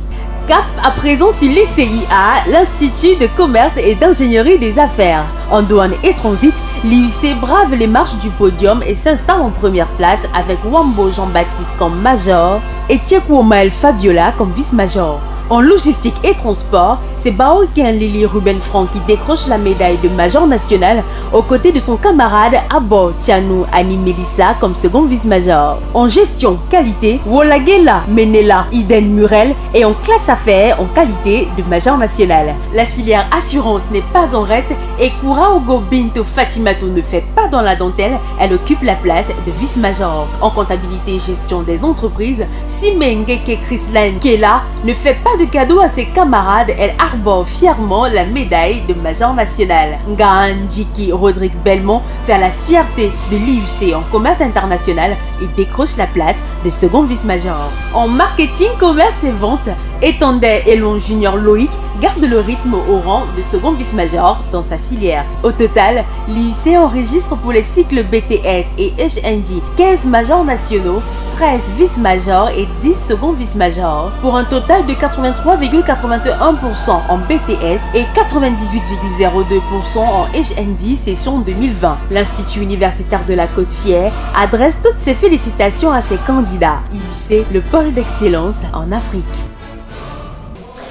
Cap à présent sur l'ICIA, l'Institut de commerce et d'ingénierie des affaires. En douane et transit, l'IUC brave les marches du podium et s'installe en première place avec Wambo Jean-Baptiste comme major et Tchekou Maël Fabiola comme vice-major. En logistique et transport, c'est Baoken Lily Ruben Franck qui décroche la médaille de major national aux côtés de son camarade Abo Tianou Annie Melissa comme second vice-major. En gestion qualité, Wolagela Menela Iden Murel est en classe affaires en qualité de major national. La filière assurance n'est pas en reste et Kouraogo Binto Fatimatou ne fait pas dans la dentelle, elle occupe la place de vice-major. En comptabilité et gestion des entreprises, Simengeke Chrisline Kela ne fait pas de cadeau à ses camarades, elle arbore fièrement la médaille de major national. Ngaandjiki Rodrigue Belmont fait la fierté de l'IUC en commerce international et décroche la place de second vice-major. En marketing, commerce et vente, Etandé Elon Junior Loïc garde le rythme au rang de second vice-major dans sa filière. Au total, l'IUC enregistre pour les cycles BTS et HND 15 majors nationaux, 13 vice-majors et 10 second vice-majors, pour un total de 83,81% en BTS et 98,02% en HND session 2020. L'Institut universitaire de la Côte-Fière adresse toutes ses félicitations à ses candidats. IUC, le pôle d'excellence en Afrique.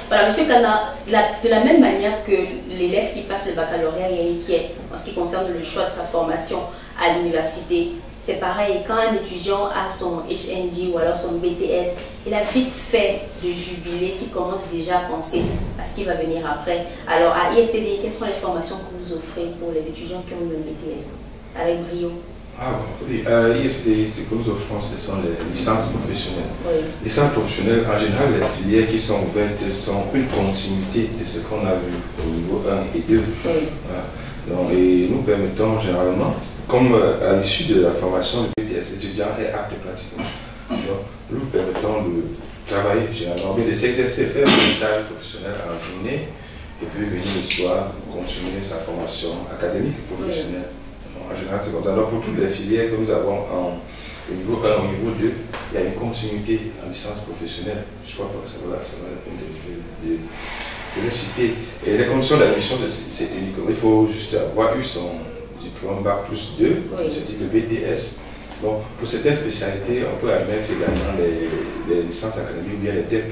Voilà, Monsieur Kana, de la même manière que l'élève qui passe le baccalauréat est inquiet en ce qui concerne le choix de sa formation à l'université, c'est pareil, quand un étudiant a son HND ou alors son BTS, il a vite fait de jubilé, qui commence déjà à penser à ce qui va venir après. Alors à ISTD, quelles sont les formations que vous offrez pour les étudiants qui ont le BTS avec brio? Oui, ISTD, ce que nous offrons, ce sont les licences professionnelles. Oui. Les licences professionnelles, en général, les filières qui sont ouvertes sont une continuité de ce qu'on a vu au niveau 1 et 2. Oui. Voilà. Donc, et nous permettons généralement, comme à l'issue de la formation, le BTS étudiant est apte pratiquement. Donc, nous permettons de travailler généralement, de s'exercer, faire un stage professionnel en journée et puis venir le soir pour continuer sa formation académique professionnelle. Oui. En général, c'est comme ça. Alors, pour toutes les filières que nous avons au niveau 1, au niveau 2, il y a une continuité en licence professionnelle. Je crois que ça va la peine de le citer. Et les conditions d'admission, c'est unique. Il faut juste avoir eu son diplôme Bac plus 2, c'est le BTS. Bon, pour certaines spécialités, on peut admettre également les licences académiques ou bien les TEC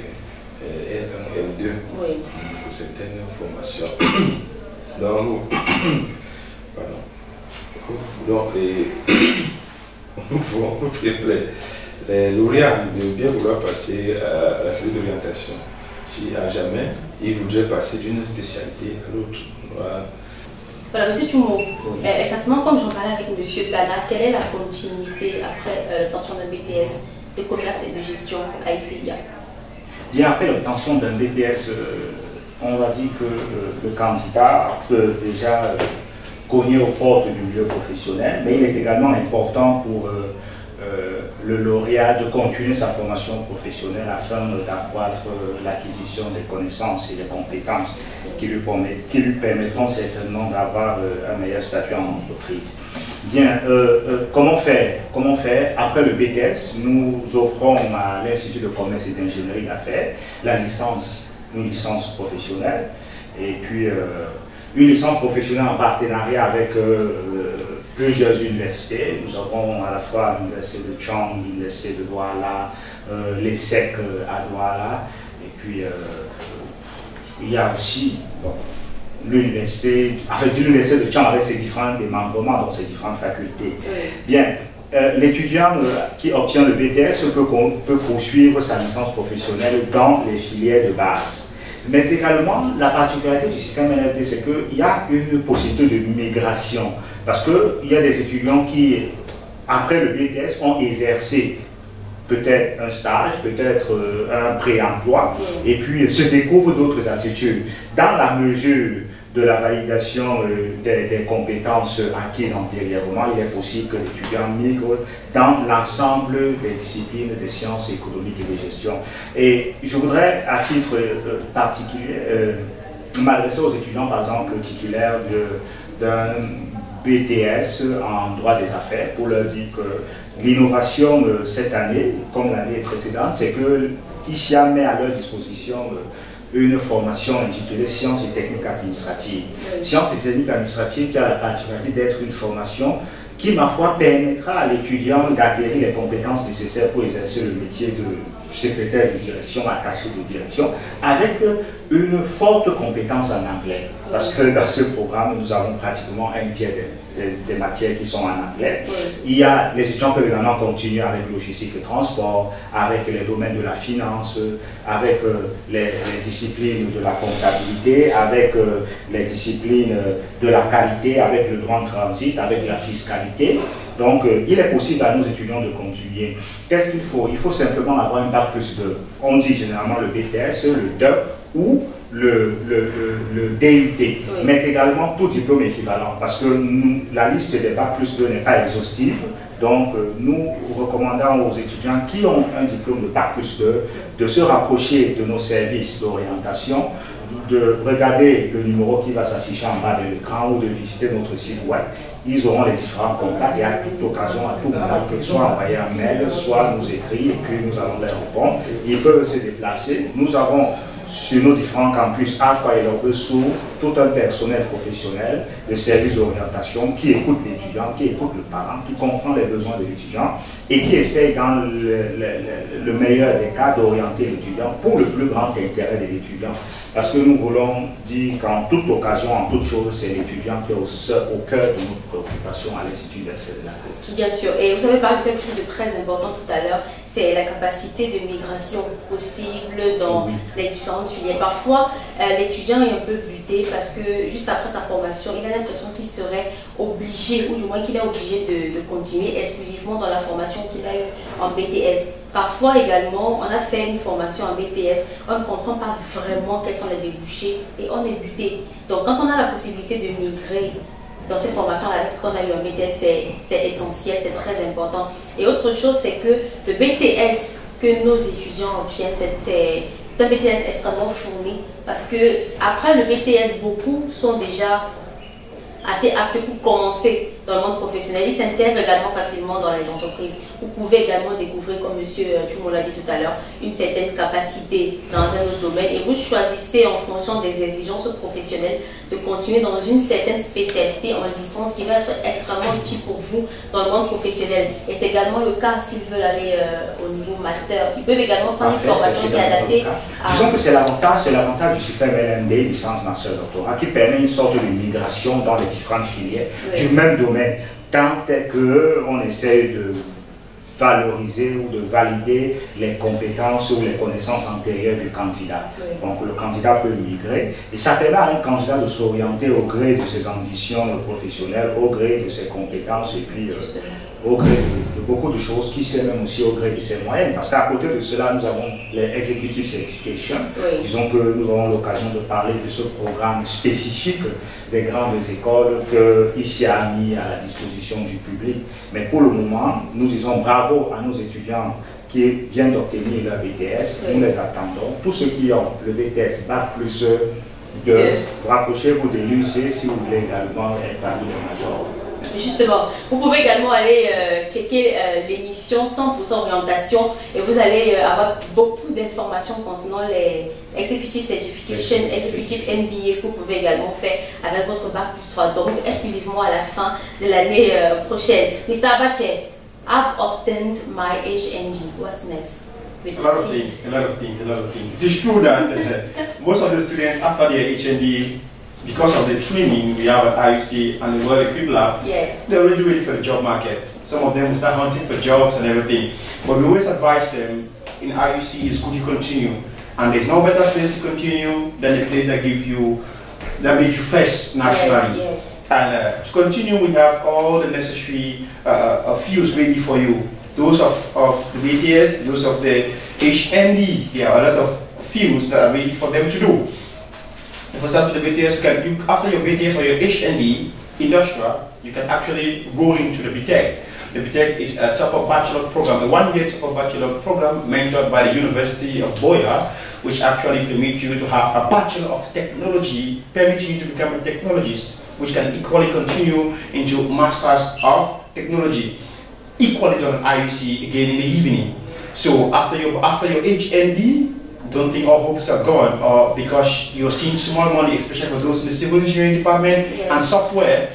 L1, L2 pour certaines formations. Donc, pardon. Donc, nous pouvons les lauréats de bien vouloir passer à la cellule d'orientation. Si à jamais, ils voudraient passer d'une spécialité à l'autre. Voilà, Monsieur Tchoumo, exactement comme j'en parlais avec Monsieur Kana, quelle est la continuité après l'obtention d'un BTS de commerce et de gestion à ICIA? Bien, après l'obtention d'un BTS, on va dire que le candidat peut déjà cogner aux portes du milieu professionnel, mais il est également important pour le lauréat de continuer sa formation professionnelle afin d'accroître l'acquisition des connaissances et des compétences qui lui permettront certainement d'avoir un meilleur statut en entreprise. Bien, comment faire? Après le BTS, nous offrons à l'Institut de commerce et d'ingénierie d'affaires une licence professionnelle et puis une licence professionnelle en partenariat avec plusieurs universités. Nous avons à la fois l'université de Chang, l'université de Douala, l'ESSEC à Douala, et puis il y a aussi l'université de Chang avec ses différents démembrements, donc ses différentes facultés. Bien, l'étudiant qui obtient le BTS peut poursuivre sa licence professionnelle dans les filières de base. Mais également, la particularité du système NLD, c'est qu'il y a une possibilité de migration. Parce qu'il y a des étudiants qui, après le BTS, ont exercé peut-être un stage, peut-être un pré-emploi, et puis se découvrent d'autres aptitudes. Dans la mesure de la validation des compétences acquises antérieurement, il est possible que l'étudiant migre dans l'ensemble des disciplines des sciences économiques et de gestion. Et je voudrais, à titre particulier, m'adresser aux étudiants, par exemple, titulaires d'un BTS en droit des affaires, pour leur dire que l'innovation cette année, comme l'année précédente, c'est qu'ici met à leur disposition une formation intitulée Sciences et techniques administratives. Sciences et techniques administratives qui a la particularité d'être une formation qui, ma foi, permettra à l'étudiant d'acquérir les compétences nécessaires pour exercer le métier de secrétaire de direction, attaché de direction, avec une forte compétence en anglais. Parce que dans ce programme, nous avons pratiquement un tiers des matières qui sont en anglais. Il y a, les étudiants peuvent également continuer avec logistique et transport, avec les domaines de la finance, avec les disciplines de la comptabilité, avec les disciplines de la qualité, avec le droit en transit, avec la fiscalité. Donc, il est possible à nos étudiants de continuer. Qu'est-ce qu'il faut? Il faut simplement avoir un bac plus 2. On dit généralement le BTS, le DEP ou le DUT, mais également tout diplôme équivalent, parce que la liste des bac plus 2 n'est pas exhaustive. Donc, nous recommandons aux étudiants qui ont un diplôme de bac plus 2 de se rapprocher de nos services d'orientation, de regarder le numéro qui va s'afficher en bas de l'écran ou de visiter notre site web. Ils auront les différents contacts et à toute occasion, à tout moment, ils peuvent soit envoyer un mail, soit nous écrire et puis nous allons leur répondre. Ils peuvent se déplacer. Nous avons sur nos différents campus à Kwaïlobe-Sous tout un personnel professionnel de services d'orientation qui écoute l'étudiant, qui écoute le parent, qui comprend les besoins de l'étudiant et qui essaye dans le meilleur des cas d'orienter l'étudiant pour le plus grand intérêt de l'étudiant. Parce que nous voulons dire qu'en toute occasion, en toute chose, c'est l'étudiant qui est au cœur de notre préoccupation à l'Institut universitaire de la Côte. Bien sûr, et vous avez parlé de quelque chose de très important tout à l'heure, c'est la capacité de migration possible dans les différentes filières. Parfois, l'étudiant est un peu buté parce que juste après sa formation, il a l'impression qu'il serait obligé, ou du moins qu'il est obligé de continuer exclusivement dans la formation qu'il a eue en BTS. Parfois également, on a fait une formation en BTS, on ne comprend pas vraiment quels sont les débouchés et on est buté. Donc quand on a la possibilité de migrer dans cette formation-là, avec ce qu'on a eu en BTS, c'est essentiel, c'est très important. Et autre chose, c'est que le BTS que nos étudiants obtiennent, c'est un BTS extrêmement fourni parce que après le BTS, beaucoup sont déjà assez aptes pour commencer dans le monde professionnel. Ils s'intègrent également facilement dans les entreprises. Vous pouvez également découvrir, comme M. Tchoumo l'a dit tout à l'heure, une certaine capacité dans un autre domaine et vous choisissez en fonction des exigences professionnelles de continuer dans une certaine spécialité en licence qui va être extrêmement utile pour vous dans le monde professionnel. Et c'est également le cas s'ils veulent aller au niveau master. Ils peuvent également prendre une formation qui est adaptée à... Disons que c'est l'avantage du système LMD, licence, master, doctorat, qui permet une sorte de migration dans les différentes filières du même domaine. Tant qu'on essaie de valoriser ou de valider les compétences ou les connaissances antérieures du candidat. Donc le candidat peut migrer et ça permet à un candidat de s'orienter au gré de ses ambitions professionnelles, au gré de ses compétences et puis au gré de beaucoup de choses, qui sait même aussi au gré de ses moyens. Parce qu'à côté de cela, nous avons les Executive Certification. Disons que nous aurons l'occasion de parler de ce programme spécifique des grandes écoles que ICIA a mis à la disposition du public. Mais pour le moment, nous disons bravo à nos étudiants qui viennent d'obtenir leur BTS. Nous les attendons. Tous ceux qui ont le BTS Bac plus rapprochez-vous de l'UC si vous voulez également être parmi les majors. Justement, vous pouvez également aller checker l'émission 100% orientation et vous allez avoir beaucoup d'informations concernant les Executive Certification, Executive MBA que vous pouvez également faire avec votre bac plus 3, donc exclusivement à la fin de l'année prochaine. Mr. Abache, I've obtained my HND. What's next? A lot of things. It is true that most of the students after their HND, because of the training we have at IUC and the World Equip Lab, yes, they're already ready for the job market. Some of them will start hunting for jobs and everything. But we always advise them in IUC is could you continue? And there's no better place to continue than the place that gives you, that makes you first nationally. Yes, yes. And to continue, we have all the necessary fields ready for you. Those of the BTS, those of the HND, there are a lot of fields that are ready for them to do. For example, the BTS, after your BTS or your HND, industrial, you can actually go into the BTEC. The BTEC is a top-up bachelor program, a one-year top-up bachelor program mentored by the University of Boya, which actually permits you to have a Bachelor of Technology, permitting you to become a technologist, which can equally continue into Masters of Technology, equally done at IUC again in the evening. So after your HND, don't think all hopes are gone, or because you're seeing small money, especially for those in the civil engineering department and software.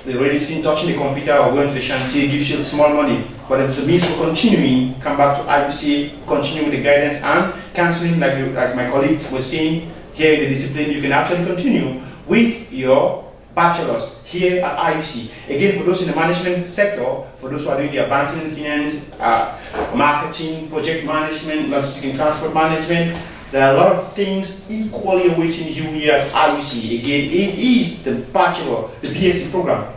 They already seen touching the computer or going to the chantier gives you small money, but it's a means for continuing. Come back to IUC, continue with the guidance and counseling, like my colleagues were saying here in the discipline. You can actually continue with your bachelor's here at IUC. Again, for those in the management sector, for those who are doing their banking and finance, marketing, project management, logistics and transport management, there are a lot of things equally awaiting you here at IUC. Again, it is the bachelor, the BSc program.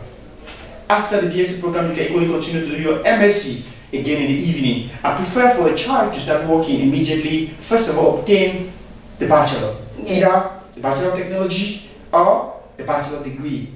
After the BSc program, you can equally continue to do your MSc again in the evening. I prefer for a child to start working immediately. First of all, obtain the bachelor, either the Bachelor of Technology or the bachelor degree.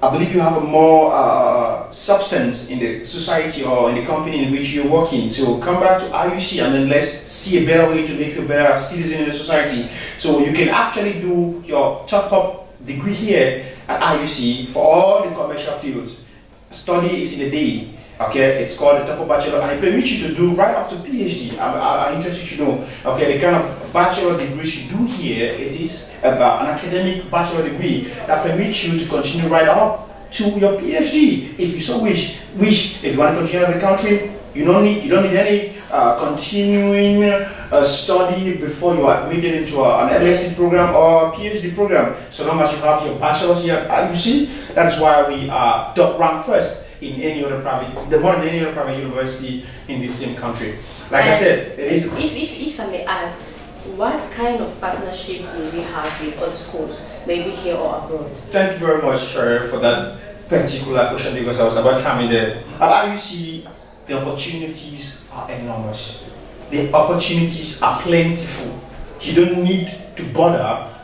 I believe you have a more substance in the society or in the company in which you're working. So come back to IUC and then let's see a better way to make you a better citizen in the society. So you can actually do your top-up degree here at IUC for all the commercial fields. Study is in a day. Okay, it's called the top-up bachelor, and it permits you to do right up to PhD. I'm interested to know, okay, the kind of bachelor degree you do here, it is about an academic bachelor degree that permits you to continue right up to your PhD. If you so wish, if you want to continue in the country, you don't need any continuing study before you are admitted into an MSc program or PhD program. So long as you have your bachelor's here at IUC, that's why we are top ranked first in any other private, more than any other private university in this same country. Like I said, it is. If I may ask, what kind of partnership do we have with other schools, maybe here or abroad? Thank you very much, Sherry, for that particular question, because I was about coming there. At IUC, the opportunities are enormous. The opportunities are plentiful. You don't need to bother.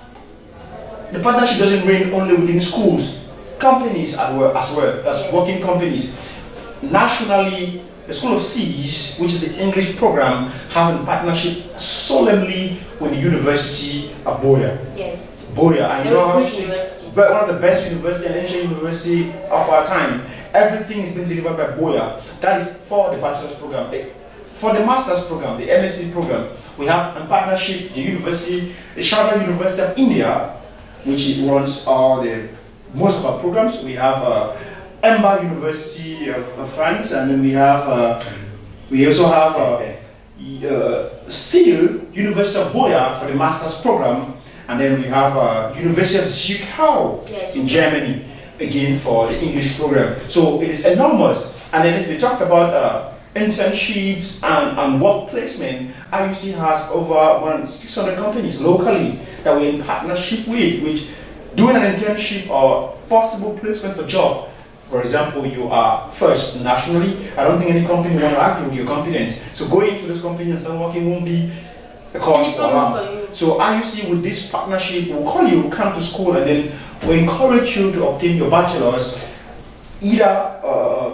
The partnership doesn't reign only within schools. Companies as well, that's working companies. Nationally, the School of Seas, which is the English program, have a partnership solemnly with the University of Boya. Yes. Boya, I know how university. One of the best universities and ancient university of our time. Everything is being delivered by Boya. That is for the bachelor's program. For the master's program, the MSc program, we have a partnership, the university, the Sharjah University of India, which runs all the most of our programs. We have Emba University of France, and then we have we also have still University of Boya for the master's program, and then we have University of Zwickau in Germany again for the English program. So it is enormous. And then if we talk about internships and work placement, IUC has over 600 companies locally that we're in partnership with, which doing an internship or possible placement for job. For example, you are first nationally. I don't think any company will want to argue with your competence. So going into this company and start working won't be a cost for them. So IUC with this partnership will call you, come to school, and then we encourage you to obtain your bachelor's, either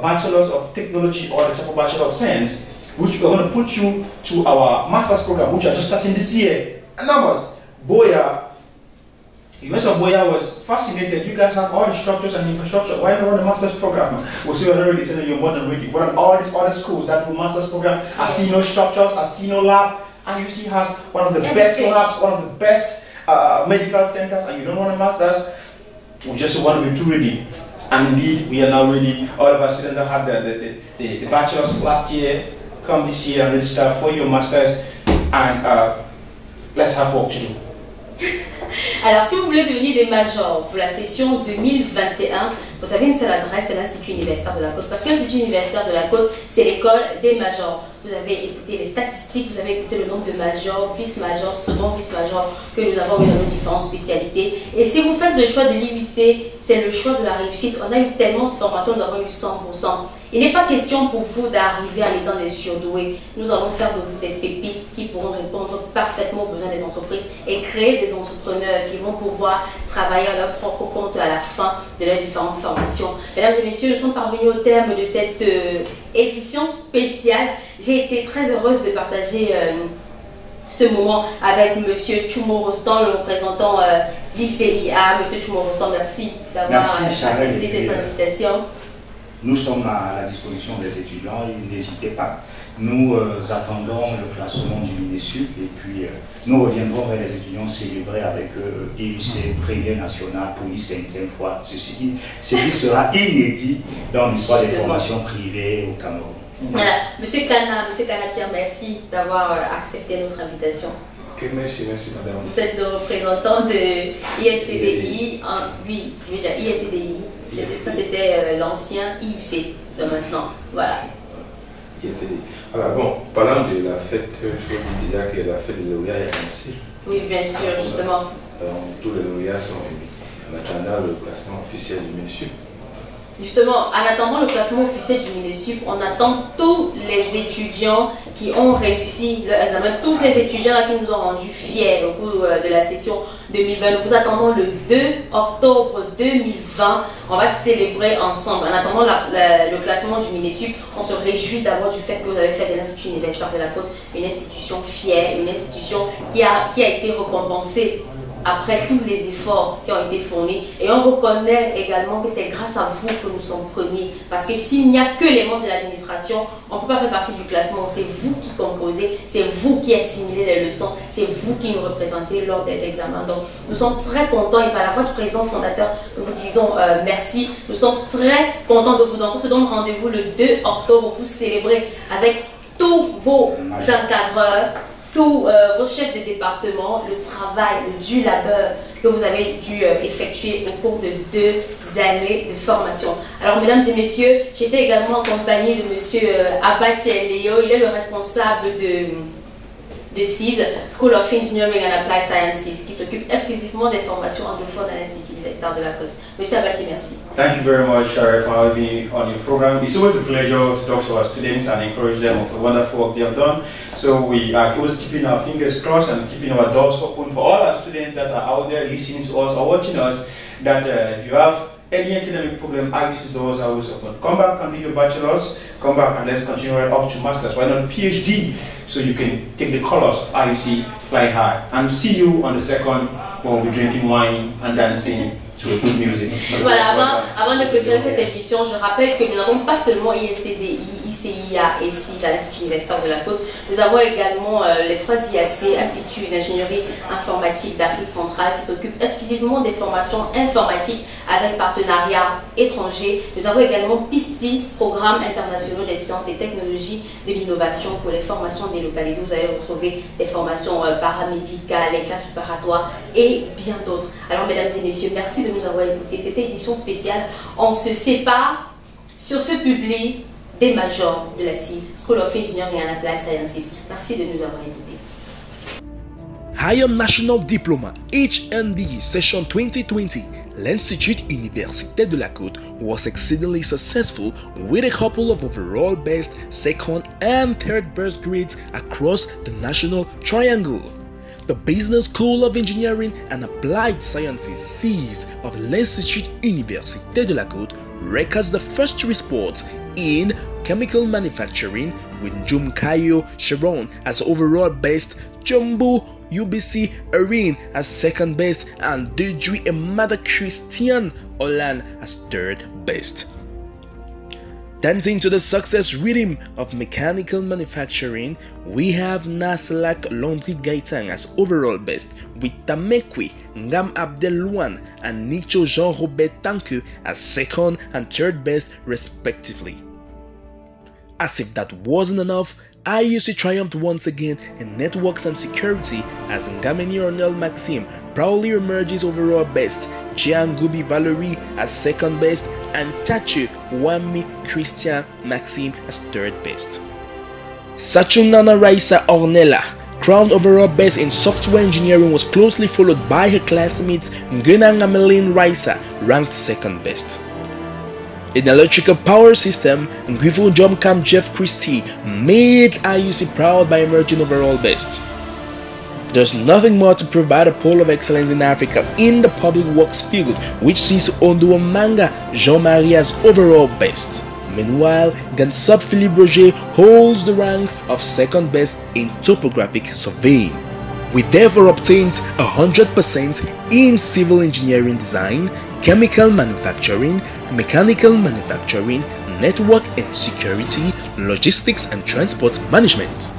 bachelor's of technology or the type of bachelor of science, which we're going to put you to our master's program, which are just starting this year. Enormous. Boya, University of Boya was fascinated. You guys have all the structures and infrastructure. Why not run the master's program? We'll see whether it's in your modern ready. Run all these other schools that do master's program. I see no structures, I see no lab. IUC has one of the best labs, one of the best medical centers, and you don't want a master's. We just want to be too ready. And indeed, we are now ready. All of our students that had the bachelor's last year come this year and register for your master's, and let's have work to do. Alors, si vous voulez devenir des majors pour la session 2021, vous avez une seule adresse, c'est l'Institut universitaire de la Côte. Parce que l'Institut universitaire de la Côte, c'est l'école des majors. Vous avez écouté les statistiques, vous avez écouté le nombre de majors, vice-majors, second vice-majors que nous avons eu dans nos différentes spécialités. Et si vous faites le choix de l'IUC, c'est le choix de la réussite. On a eu tellement de formations, nous avons eu 100%. Il n'est pas question pour vous d'arriver en étant des surdoués. Nous allons faire de vous des pépites qui pourront répondre parfaitement aux besoins des entreprises et créer des entrepreneurs qui vont pouvoir travailler à leur propre compte à la fin de leurs différentes formations. Mesdames et messieurs, nous sommes parvenus au terme de cette édition spéciale. J'ai été très heureuse de partager ce moment avec M. Tchoumo Rostan, le représentant d'ICIA. M. Tchoumo Rostan, merci d'avoir accepté cette invitation. Nous sommes à la disposition des étudiants, n'hésitez pas. Nous attendons le classement du MINESUP et puis nous reviendrons vers les étudiants célébrer avec IUC Premier National pour une 5e fois. Ceci sera inédit dans l'histoire des formations privées au Cameroun. Voilà. Monsieur Kana Pierre, merci d'avoir accepté notre invitation. Ok, merci madame. Vous êtes le représentant de ISTDI, oui, déjà ISTDI. Ça c'était l'ancien IUC de maintenant. Voilà. ISTDI. Alors bon, parlant de la fête, je vous dis déjà que la fête des lauréats est annoncée. Oui, bien sûr, justement. Tous les lauréats sont en attendant le classement officiel du MINESUP. Justement, en attendant le classement officiel du MINESUP, on attend tous les étudiants qui ont réussi leur examen, tous ces étudiants-là qui nous ont rendus fiers au cours de la session 2020. Nous vous attendons le 2 octobre 2020. On va célébrer ensemble. En attendant le classement du MINESUP, on se réjouit d'abord du fait que vous avez fait de l'Institut universitaire de la Côte une institution fière, une institution qui a été récompensée après tous les efforts qui ont été fournis. Et on reconnaît également que c'est grâce à vous que nous sommes premiers. Parce que s'il n'y a que les membres de l'administration, on ne peut pas faire partie du classement. C'est vous qui composez, c'est vous qui assimilez les leçons, c'est vous qui nous représentez lors des examens. Donc nous sommes très contents et par la voix du président fondateur, nous vous disons merci. Nous sommes très contents de vous donner. On se donne rendez-vous le 2 octobre pour célébrer avec tous vos encadreurs, tous vos chefs de département, le travail, le dur labeur que vous avez dû effectuer au cours de 2 années de formation. Alors, mesdames et messieurs, j'étais également accompagnée de M. Abache Léo. Il est le responsable de CIS, School of Engineering and Applied Sciences, qui s'occupe exclusivement des formations anglophones à l'Institut universitaire de la Côte. Monsieur Abache, merci. Thank you very much, Sharif, for having me on your program. It's always a pleasure to talk to our students and encourage them of the wonderful work they have done. So we are always keeping our fingers crossed and keeping our doors open for all our students that are out there listening to us or watching us, that if you have any academic problem, IUC's doors are always open. Come back and do your bachelor's, come back and let's continue right up to master's. Why not PhD? So you can take the colors of IUC, fly high. And see you on the 2nd when we'll be drinking wine and dancing to a good music. Voilà, avant de clôturer cette émission, je rappelle que nous n'avons pas seulement ISTDI, ICIA et CIS à l'Institut universitaire de la Côte. Nous avons également les 3 IAC, Institut d'ingénierie informatique d'Afrique centrale, qui s'occupe exclusivement des formations informatiques avec partenariats étrangers. Nous avons également PISTI, Programme international des sciences et technologies de l'innovation pour les formations délocalisées. Vous allez retrouver des formations paramédicales, les classes préparatoires et bien d'autres. Alors, mesdames et messieurs, merci de nous avoir écoutés. Cette édition spéciale, on se sépare sur ce public des majors de la CIS, School of Engineering and Applied Sciences. Merci de nous avoir écoutés. Higher National Diploma HND Session 2020, l'Institut universitaire de la Côte was exceedingly successful with a couple of overall best, second and third best grades across the national triangle. The Business School of Engineering and Applied Sciences CIS of l'Institut universitaire de la Côte records the first 3 spots in chemical manufacturing, with Jumkayo Sharon as overall best, Jumbo UBC Erin as second best, and Dejui Emada Christian Olan as third best. Dancing to the success rhythm of mechanical manufacturing, we have Nasalak Laundry Gaitang as overall best, with Tamekwe Ngam Abdelouan and Nicho Jean-Robert Tanku as second and third best respectively. As if that wasn't enough, IUC triumphed once again in networks and security as Ngameni Ronel Maxime proudly emerges overall best, Jiangubi Valerie as second best, and Chachu Wami Christian Maxime as third best. Sachunana Raisa Ornella, crowned overall best in software engineering, was closely followed by her classmates Ngenang Ameline Raisa, ranked second best. In electrical power system, Nguifu Jomcam Jeff Christie made IUC proud by emerging overall best. There's nothing more to prove about a pole of excellence in Africa in the public works field, which sees Onduomanga Jean-Marie as overall best. Meanwhile, Gansop Philippe Roger holds the ranks of second best in topographic surveying. We therefore obtained 100% in civil engineering design, chemical manufacturing, mechanical manufacturing, network and security, logistics and transport management.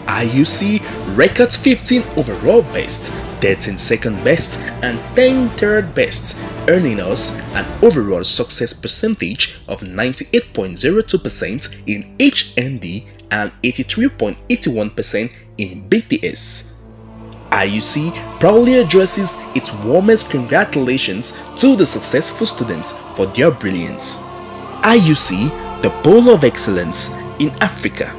IUC records 15 overall best, 13 second best, and 10 third best, earning us an overall success percentage of 98.02% in HND and 83.81% in BTS. IUC proudly addresses its warmest congratulations to the successful students for their brilliance. IUC, the pole of excellence in Africa.